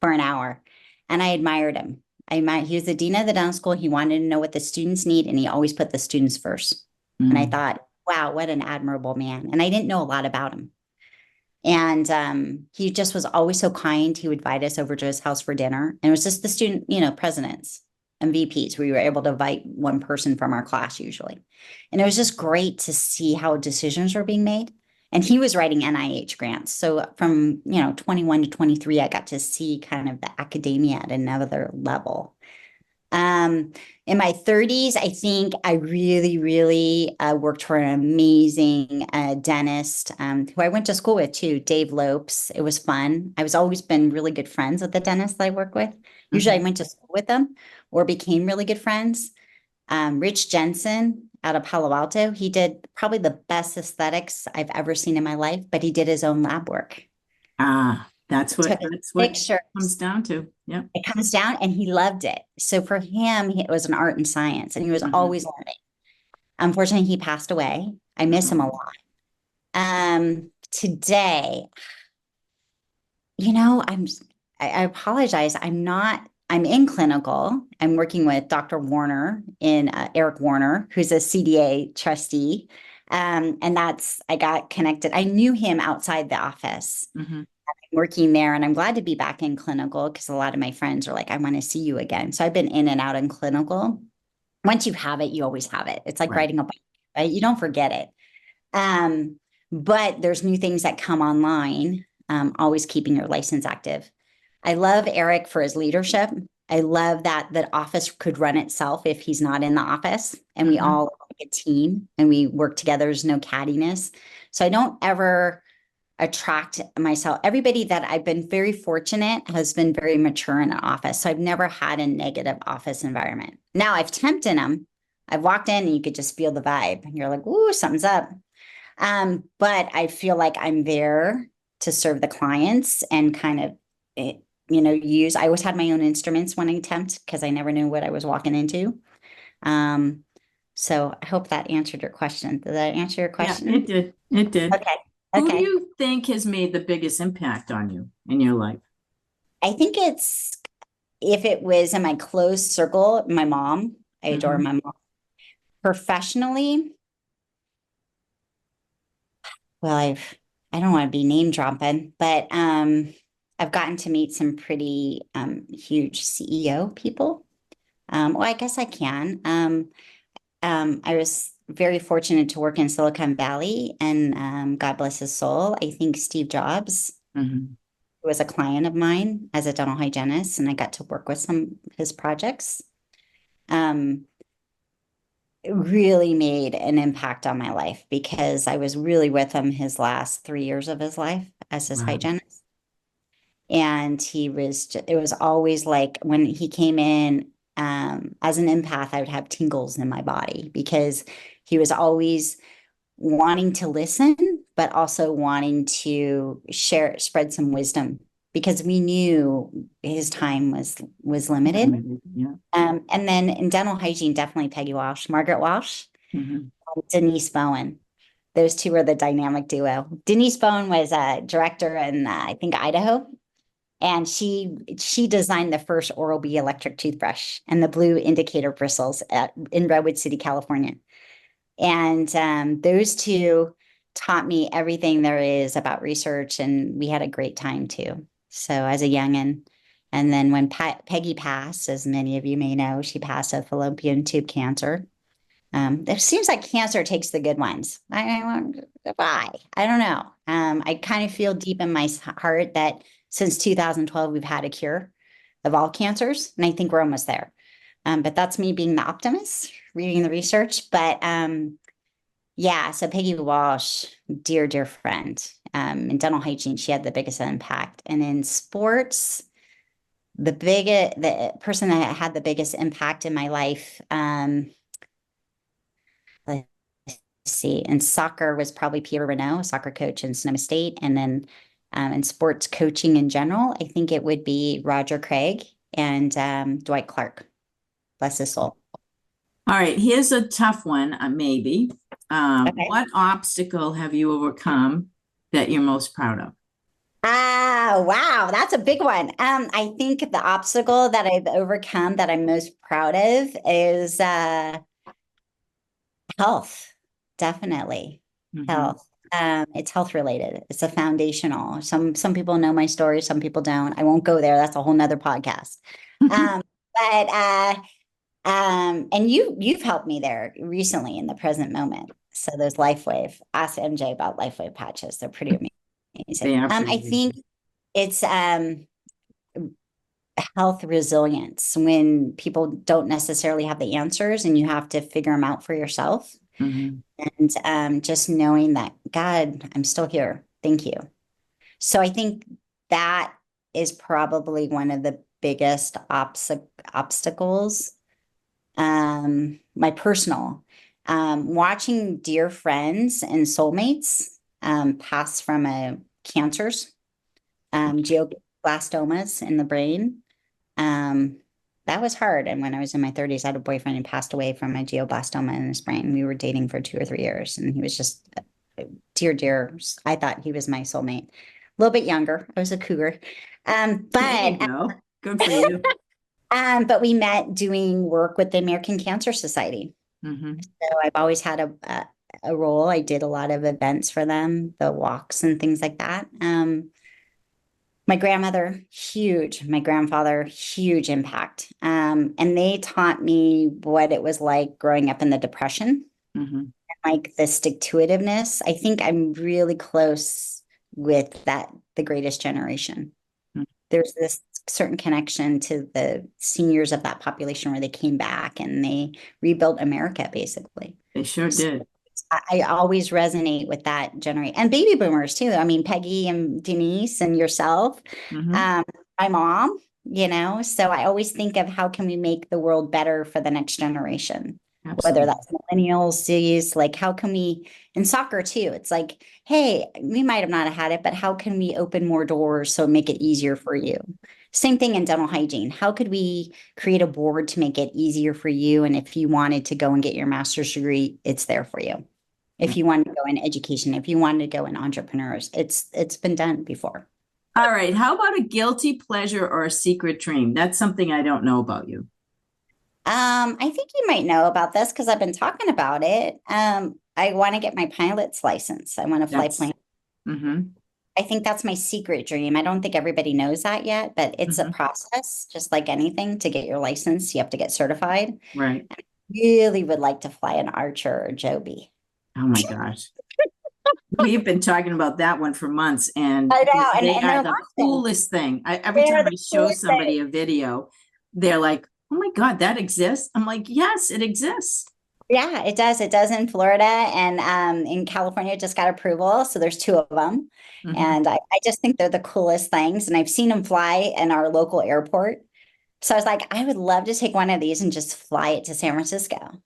for an hour. And I admired him. He was the dean of the dental school. He wanted to know what the students need, and he always put the students first. And I thought, wow, what an admirable man. And I didn't know a lot about him. And he just was always so kind. He would invite us over to his house for dinner. And it was just the student, presidents and VPs. We were able to invite one person from our class usually. And it was just great to see how decisions were being made. And he was writing NIH grants. So from, 21 to 23, I got to see kind of the academia at another level. In my 30s, I think I really, really worked for an amazing dentist who I went to school with too, Dave Lopes. It was fun. I was always been really good friends with the dentist that I work with. Usually I went to school with them or became really good friends. Rich Jensen out of Palo Alto, he did probably the best aesthetics I've ever seen in my life, but he did his own lab work. That's what Pictures. comes down to. Yeah. It comes down, and he loved it. So for him, it was an art and science, and he was always learning. Unfortunately, he passed away. I miss him a lot. Today, I apologize. I'm in clinical. I'm working with Dr. Warner Eric Warner, who's a CDA trustee. And I got connected. I knew him outside the office. Working there, and I'm glad to be back in clinical because a lot of my friends are like, I want to see you again. So I've been in and out in clinical. Once you have it, you always have it. It's like riding a bike, right? You don't forget it. But there's new things that come online, always keeping your license active. I love Eric for his leadership. I love that the office could run itself if he's not in the office, and we all are like a team and we work together. There's no cattiness. So I don't ever attract myself. Everybody that I've been very fortunate has been very mature in an office. So I've never had a negative office environment. Now I've temped in them. I've walked in and you could just feel the vibe. And you're like, ooh, something's up. But I feel like I'm there to serve the clients and kind of, I always had my own instruments when I temped because I never knew what I was walking into. So I hope that answered your question. Did that answer your question? Yeah, it did. It did. Okay. Who do Okay. you think has made the biggest impact on you in your life? I think if it was in my close circle, my mom. I adore my mom. Professionally, well, I don't want to be name dropping, but I've gotten to meet some pretty huge CEO people. Well, I guess I can. I was very fortunate to work in Silicon Valley, and God bless his soul. I think Steve Jobs was a client of mine as a dental hygienist, and I got to work with some of his projects. It really made an impact on my life because I was really with him his last 3 years of his life as his hygienist. And it was always like when he came in, as an empath, I would have tingles in my body because he was always wanting to listen, but also wanting to spread some wisdom because we knew his time was limited. Yeah. And then in dental hygiene, definitely Peggy Walsh, Margaret Walsh, Denise Bowen. Those two were the dynamic duo. Denise Bowen was a director in, I think, Idaho. And she designed the first Oral-B electric toothbrush and the blue indicator bristles in Redwood City, California. And those two taught me everything there is about research, and we had a great time too. So as a youngin', and then when Peggy passed, as many of you may know, she passed of fallopian tube cancer. It seems like cancer takes the good ones. Why? I don't know. I kind of feel deep in my heart that since 2012, we've had a cure of all cancers, and I think we're almost there. But that's me being the optimist, reading the research. But yeah, so Peggy Walsh, dear, dear friend. In dental hygiene, she had the biggest impact. And in sports, the person that had the biggest impact in my life, let's see, in soccer was probably Pierre Renaud, a soccer coach in Sonoma State. And then in sports coaching in general, I think it would be Roger Craig and Dwight Clark. Bless his soul. All right, here's a tough one, maybe. Okay. What obstacle have you overcome that you're most proud of? Wow, that's a big one. I think the obstacle that I've overcome that I'm most proud of is health. Definitely health. It's health related. It's a foundational. Some people know my story, some people don't. I won't go there. That's a whole nother podcast. And you've helped me there recently in the present moment. So those LifeWave, ask MJ about LifeWave patches. They're pretty amazing. I think it's health resilience when people don't necessarily have the answers and you have to figure them out for yourself. And just knowing that, God, I'm still here. Thank you. So I think that is probably one of the biggest obstacles. My personal, watching dear friends and soulmates pass from cancers, glioblastomas in the brain. That was hard. And when I was in my 30s, I had a boyfriend who passed away from a glioblastoma in his brain. We were dating for 2 or 3 years, and he was just dear. I thought he was my soulmate. A little bit younger. I was a cougar. There you go. Good for you. But we met doing work with the American Cancer Society. So I've always had a role. I did a lot of events for them, the walks and things like that. My grandmother, huge. My grandfather, huge impact. And they taught me what it was like growing up in the Depression, and like the stick-to-itiveness. I think I'm really close with the greatest generation. There's this certain connection to the seniors of that population where they came back and they rebuilt America, basically. They sure So did. I always resonate with that generation and baby boomers too. I mean, Peggy and Denise and yourself, Mhm. my mom, so I always think of how can we make the world better for the next generation, whether Absolutely. that's millennials, Z's, like how can we, in soccer too, it's like, hey, we might have not had it, but how can we open more doors so make it easier for you? Same thing in dental hygiene. How could we create a board to make it easier for you? And if you wanted to go and get your master's degree, it's there for you. Yeah. If you wanted to go in education, if you wanted to go in entrepreneurs, it's been done before. All right. How about a guilty pleasure or a secret dream? That's something I don't know about you. I think you might know about this because I've been talking about it. I want to get my pilot's license. I want to fly That's plane. mm-hmm, I think that's my secret dream. I don't think everybody knows that yet, but it's a mm-hmm, process, just like anything to get your license. You have to get certified. right. Really would like to fly an Archer or Joby. Oh my gosh. We've been talking about that one for months, and I know, they and are they're the launching. coolest thing. Every They're time the I show coolest thing. somebody a video, they're like, "Oh my God, that exists!" I'm like, "Yes, it exists." Yeah, it does. It does in Florida and in California, it just got approval. So there's two of them. Mhm. And I just think they're the coolest things. And I've seen them fly in our local airport. So I was like, I would love to take one of these and just fly it to San Francisco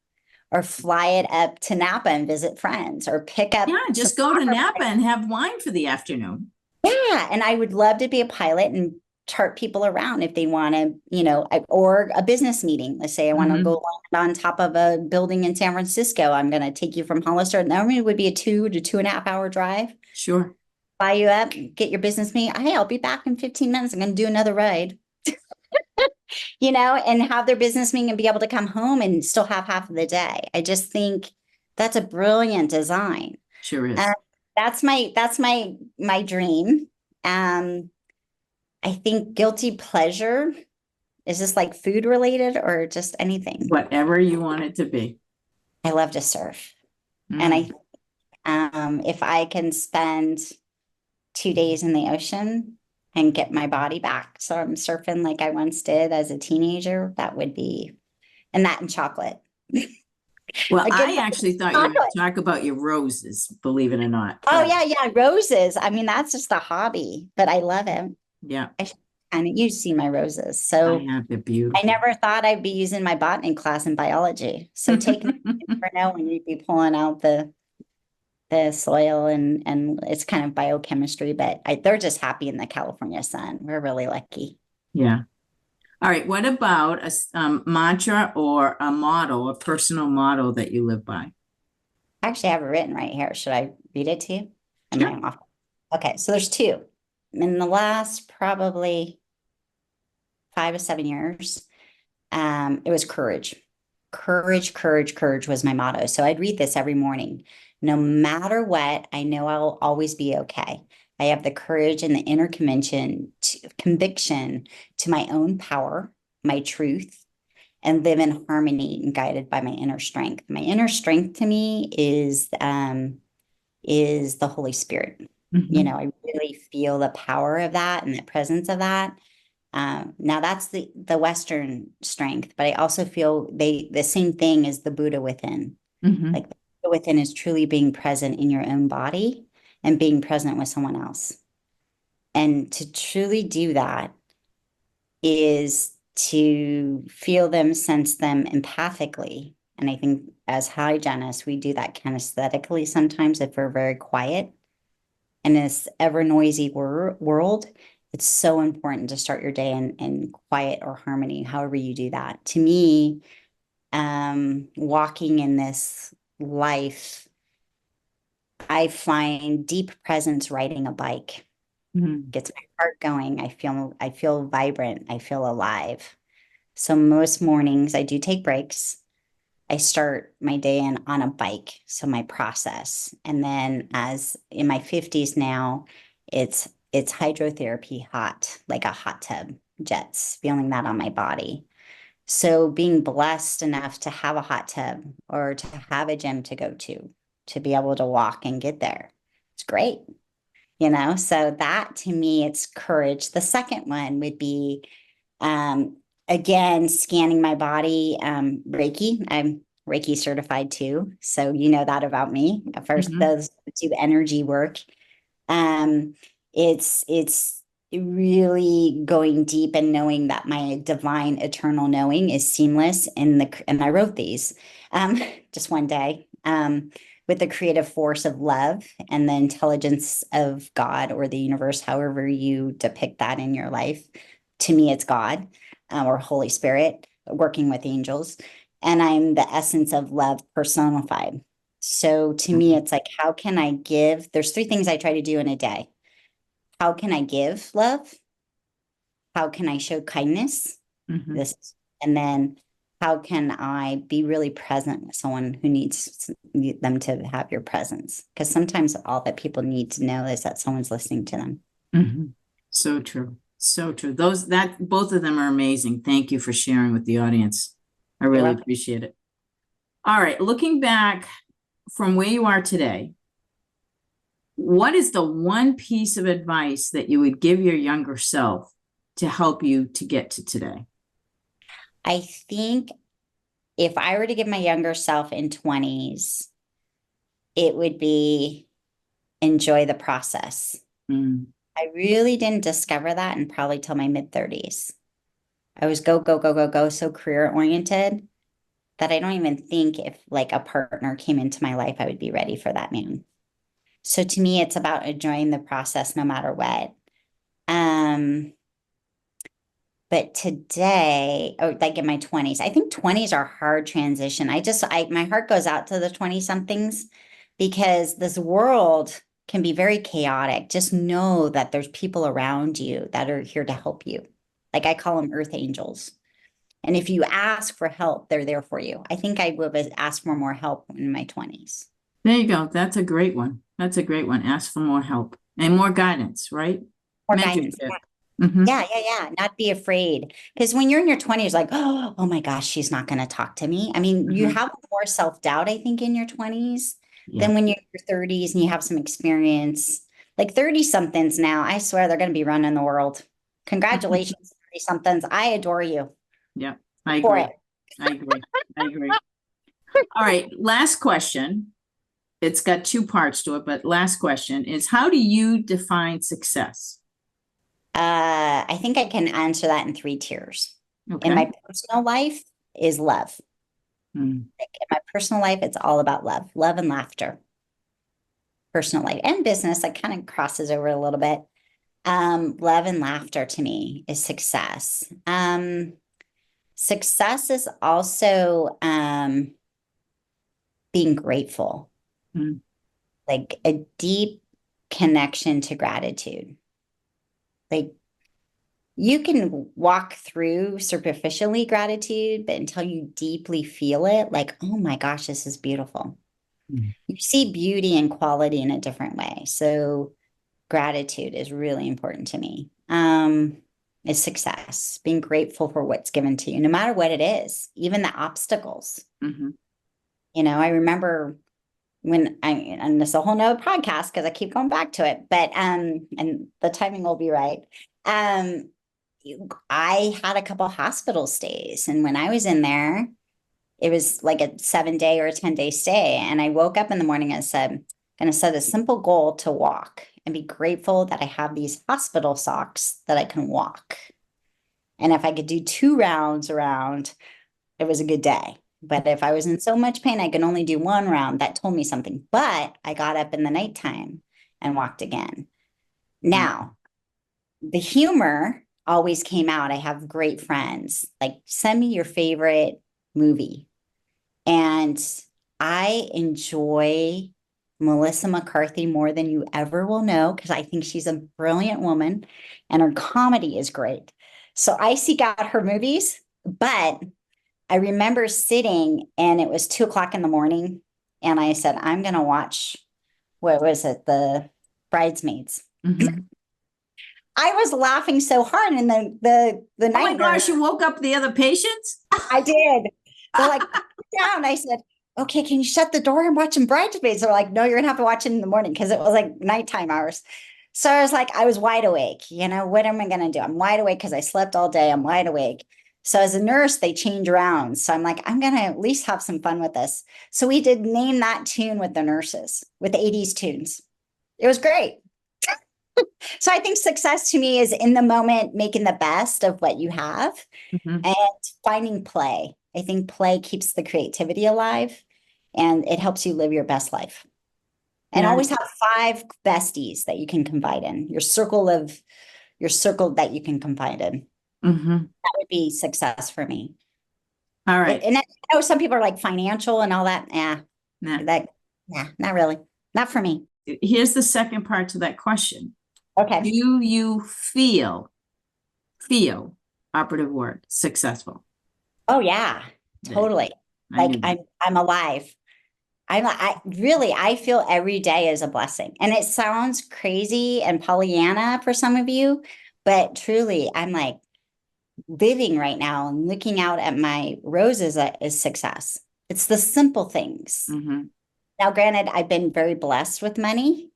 or fly it up to Napa and visit friends or pick up Yeah, some just go to soccer Napa players. and have wine for the afternoon. Yeah, and I would love to be a pilot and chart people around if they want to, or a business meeting. Let's say I want to Mhm. go land on top of a building in San Francisco. I'm going to take you from Hollister. Normally it would be a 2 to 2.5 hour drive. Sure. Fly you up, get your business meeting. Hey, I'll be back in 15 minutes. I'm going to do another ride, and have their business meeting and be able to come home and still have half of the day. I just think that's a brilliant design. Sure Uh, is. that's my dream. Um, I think guilty pleasure, is this like food related or just anything? Whatever you want it to be. I love to surf. And Mm. if I can spend 2 days in the ocean and get my body back. So I'm surfing like I once did as a teenager, that would be, and that and chocolate. Well, A good I actually thought you were going chocolate. to talk about your roses, believe it or not. Oh But yeah, yeah, roses. I mean, that's just a hobby, but I love it. yeah, And you see my roses. I So have. They're I beautiful. never thought I'd be using my botany class in biology. So take me, you never know when you'd be pulling out the soil and it's kind of biochemistry, but they're just happy in the California sun. We're really lucky. Yeah. All right. What about mantra or a motto, a personal motto that you live by? Actually, I have it written right here. Should I read it to you? Am I Sure. off? Okay, so there's two. In the last probably 5 to 7 years, it was courage. Courage, courage, courage was my motto. So I'd read this every morning. No matter what, I know I'll always be okay. I have the courage and the inner conviction to my own power, my truth, and live in harmony and guided by my inner strength. My inner strength to me is the Holy Spirit. Mhm. I really feel the power of that and the presence of that. Now that's the Western strength, but I also feel the same thing as the Buddha within. Mhm. Like the Buddha within is truly being present in your own body and being present with someone else. And to truly do that is to feel them, sense them empathically. And I think as hygienists, we do that kinesthetically sometimes if we're very quiet. In this ever noisy world, it's so important to start your day in quiet or harmony, however you do that. To me, walking in this life, I find deep presence riding a bike Mhm. gets my heart going. I feel vibrant. I feel alive. So most mornings I do take breaks. I start my day on a bike, so my process. And then as in my 50s now, it's hydrotherapy hot, like a hot tub, jets, feeling that on my body. So being blessed enough to have a hot tub or to have a gym to go to be able to walk and get there. It's great. So that to me, it's courage. The second one would be, again, scanning my body, Reiki. I'm Reiki certified too. So you know that about me. First, those do energy work. It's really going deep and knowing that my divine eternal knowing is seamless and I wrote these just one day with the creative force of love and the intelligence of God or the universe, however you depict that in your life. To me, it's God or Holy Spirit working with angels. And I'm the essence of love personified. So to me, it's like, how can I give? There's three things I try to do in a day. How can I give love? How can I show kindness? This, and then how can I be really present with someone who needs them to have your presence? Because sometimes all that people need to know is that someone's listening to them. So true. So true. Both of them are amazing. Thank you for sharing with the audience. I really appreciate it. All right. Looking back from where you are today, what is the one piece of advice that you would give your younger self to help you to get to today? I think if I were to give my younger self in 20s, it would be enjoy the process. I really didn't discover that in probably till my mid 30s. I was go, go, go, go, go, so career oriented that I don't even think if like a partner came into my life, I would be ready for that man. So to me, it's about enjoying the process no matter what. But today, like in my 20s, I think 20s are hard transition. My heart goes out to the 20 somethings because this world can be very chaotic. Just know that there's people around you that are here to help you. Like I call them earth angels. And if you ask for help, they're there for you. I think I would have asked for more help in my 20s. There you go. That's a great one. That's a great one. Ask for more help and more guidance, right? More guidance. Yeah. Not be afraid. Because when you're in your 20s, like, oh my gosh, she's not going to talk to me. I mean, you have more self-doubt, I think, in your 20s than when you're in your 30s and you have some experience. Like 30 somethings now, I swear they're going to be running the world. Congratulations, 30 somethings. I adore you. Yeah, I agree. I agree. All right, last question. It's got two parts to it, but last question is, how do you define success? I think I can answer that in 3 tiers. Okay. In my personal life is love. Like in my personal life, it's all about love and laughter. Personal life and business, like kind of crosses over a little bit. Love and laughter to me is success. Success is also being grateful, like a deep connection to gratitude. Like you can walk through superficially gratitude, but until you deeply feel it, like, oh my gosh, this is beautiful. You see beauty and quality in a different way. So gratitude is really important to me. Is success, being grateful for what's given to you, no matter what it is, even the obstacles. I remember and this is a whole nother podcast because I keep going back to it, but and the timing will be right. I had a couple hospital stays, and when I was in there, it was like a 7-day or a 10-day stay. And I woke up in the morning and said, going to set a simple goal to walk and be grateful that I have these hospital socks that I can walk. And if I could do 2 rounds around, it was a good day. But if I was in so much pain, I could only do 1 round. That told me something. But I got up in the nighttime and walked again. Now, the humor always came out. I have great friends. Like, send me your favorite movie. And I enjoy Melissa McCarthy more than you ever will know because I think she's a brilliant woman and her comedy is great. So I seek out her movies, but I remember sitting and it was 2:00 in the morning and I said, I'm going to watch, what was it? The Bridesmaids. I was laughing so hard in the night. Oh my gosh, you woke up the other patients? I did. They're like, down. I said, okay, can you shut the door and watch some Bridesmaids? They're like, no, you're gonna have to watch it in the morning because it was like nighttime hours. So I was like, I was wide awake. What am I going to do? I'm wide awake because I slept all day. I'm wide awake. So as a nurse, they change around. So I'm like, I'm going to at least have some fun with this. So we did Name That Tune with the nurses, with 80s tunes. It was great. So I think success to me is in the moment, making the best of what you have and finding play. I think play keeps the creativity alive and it helps you live your best life. And always have 5 besties that you can confide in, your circle that you can confide in. That would be success for me. All right. And I know some people are like financial and all that. Not really. Not for me. Here's the second part to that question. Okay. Do you feel, operative word, successful? Oh yeah, totally. Like I'm alive. I feel every day is a blessing. And it sounds crazy and Pollyanna for some of you, but truly I'm like living right now and looking out at my roses is success. It's the simple things. Now, granted, I've been very blessed with money.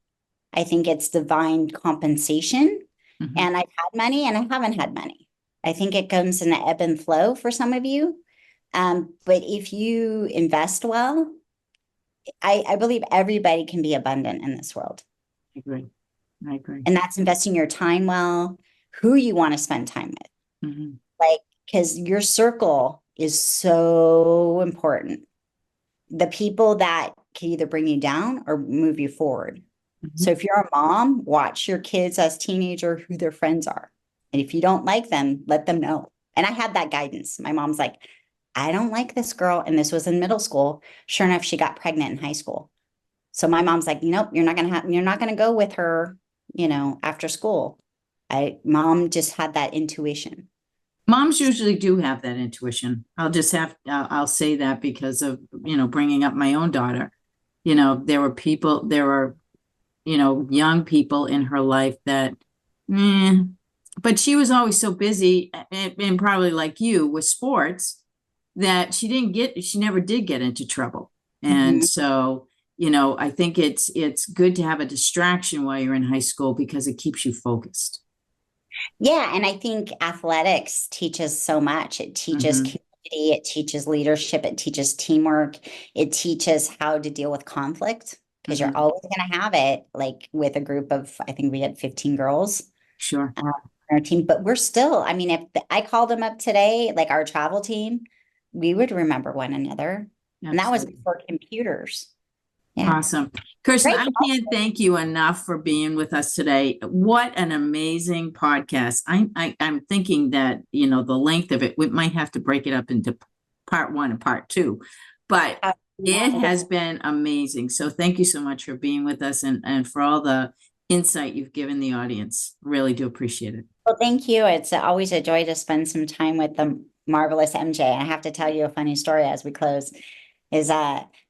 I think it's divine compensation. And I've had money and I haven't had money. I think it comes in an ebb and flow for some of you. But if you invest well, I believe everybody can be abundant in this world. I agree. And that's investing your time well, who you want to spend time with. Like, because your circle is so important. The people that can either bring you down or move you forward. So if you're a mom, watch your kids as teenager, who their friends are. And if you don't like them, let them know. And I had that guidance. My mom's like, I don't like this girl. And this was in middle school. Sure enough, she got pregnant in high school. So my mom's like, nope, you're not going to go with her, after school. Mom just had that intuition. Moms usually do have that intuition. I'll say that because of, bringing up my own daughter. There were young people in her life that, but she was always so busy and probably like you with sports that she never did get into trouble. And so, I think it's good to have a distraction while you're in high school because it keeps you focused. Yeah. And I think athletics teaches so much. It teaches community, it teaches leadership, it teaches teamwork, it teaches how to deal with conflict. Because you're always going to have it, like with a group of, I think we had 15 girls. Sure. On our team, but we're still, if I called them up today, like our travel team, we would remember one another. Absolutely. And that was before computers. Yeah. Awesome. Kirsten, I can't thank you enough for being with us today. What an amazing podcast. I'm thinking that, the length of it, we might have to break it up into part 1 and part 2, but it has been amazing. So thank you so much for being with us and for all the insight you've given the audience. Really do appreciate it. Well, thank you. It's always a joy to spend some time with the marvelous MJ. I have to tell you a funny story as we close is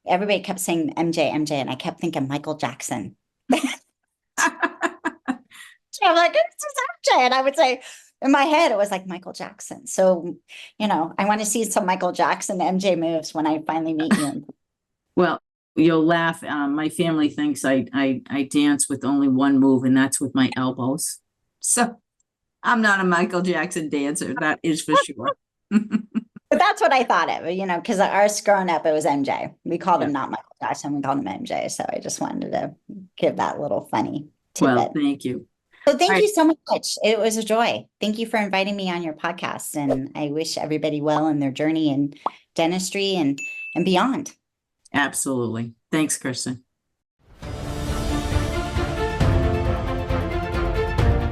everybody kept saying MJ, and I kept thinking Michael Jackson. So I'm like, it's MJ. And I would say, in my head, it was like Michael Jackson. So, I want to see some Michael Jackson MJ moves when I finally meet you. Well, you'll laugh. My family thinks I dance with only one move, and that's with my elbows. So I'm not a Michael Jackson dancer. That is for sure. But that's what I thought of, because ours growing up, it was MJ. We called him not Michael Jackson. We called him MJ. So I just wanted to give that little funny tidbit. Well, thank you. So thank you so much. It was a joy. Thank you for inviting me on your podcast. And I wish everybody well in their journey in dentistry and beyond. Absolutely. Thanks, Kirsten.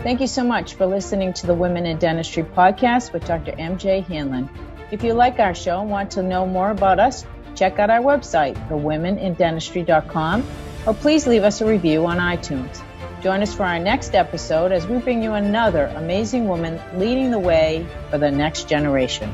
Thank you so much for listening to the Women in Dentistry podcast with Dr. MJ Hanlon. If you like our show and want to know more about us, check out our website, thewomenindentistry.com, or please leave us a review on iTunes. Join us for our next episode as we bring you another amazing woman leading the way for the next generation.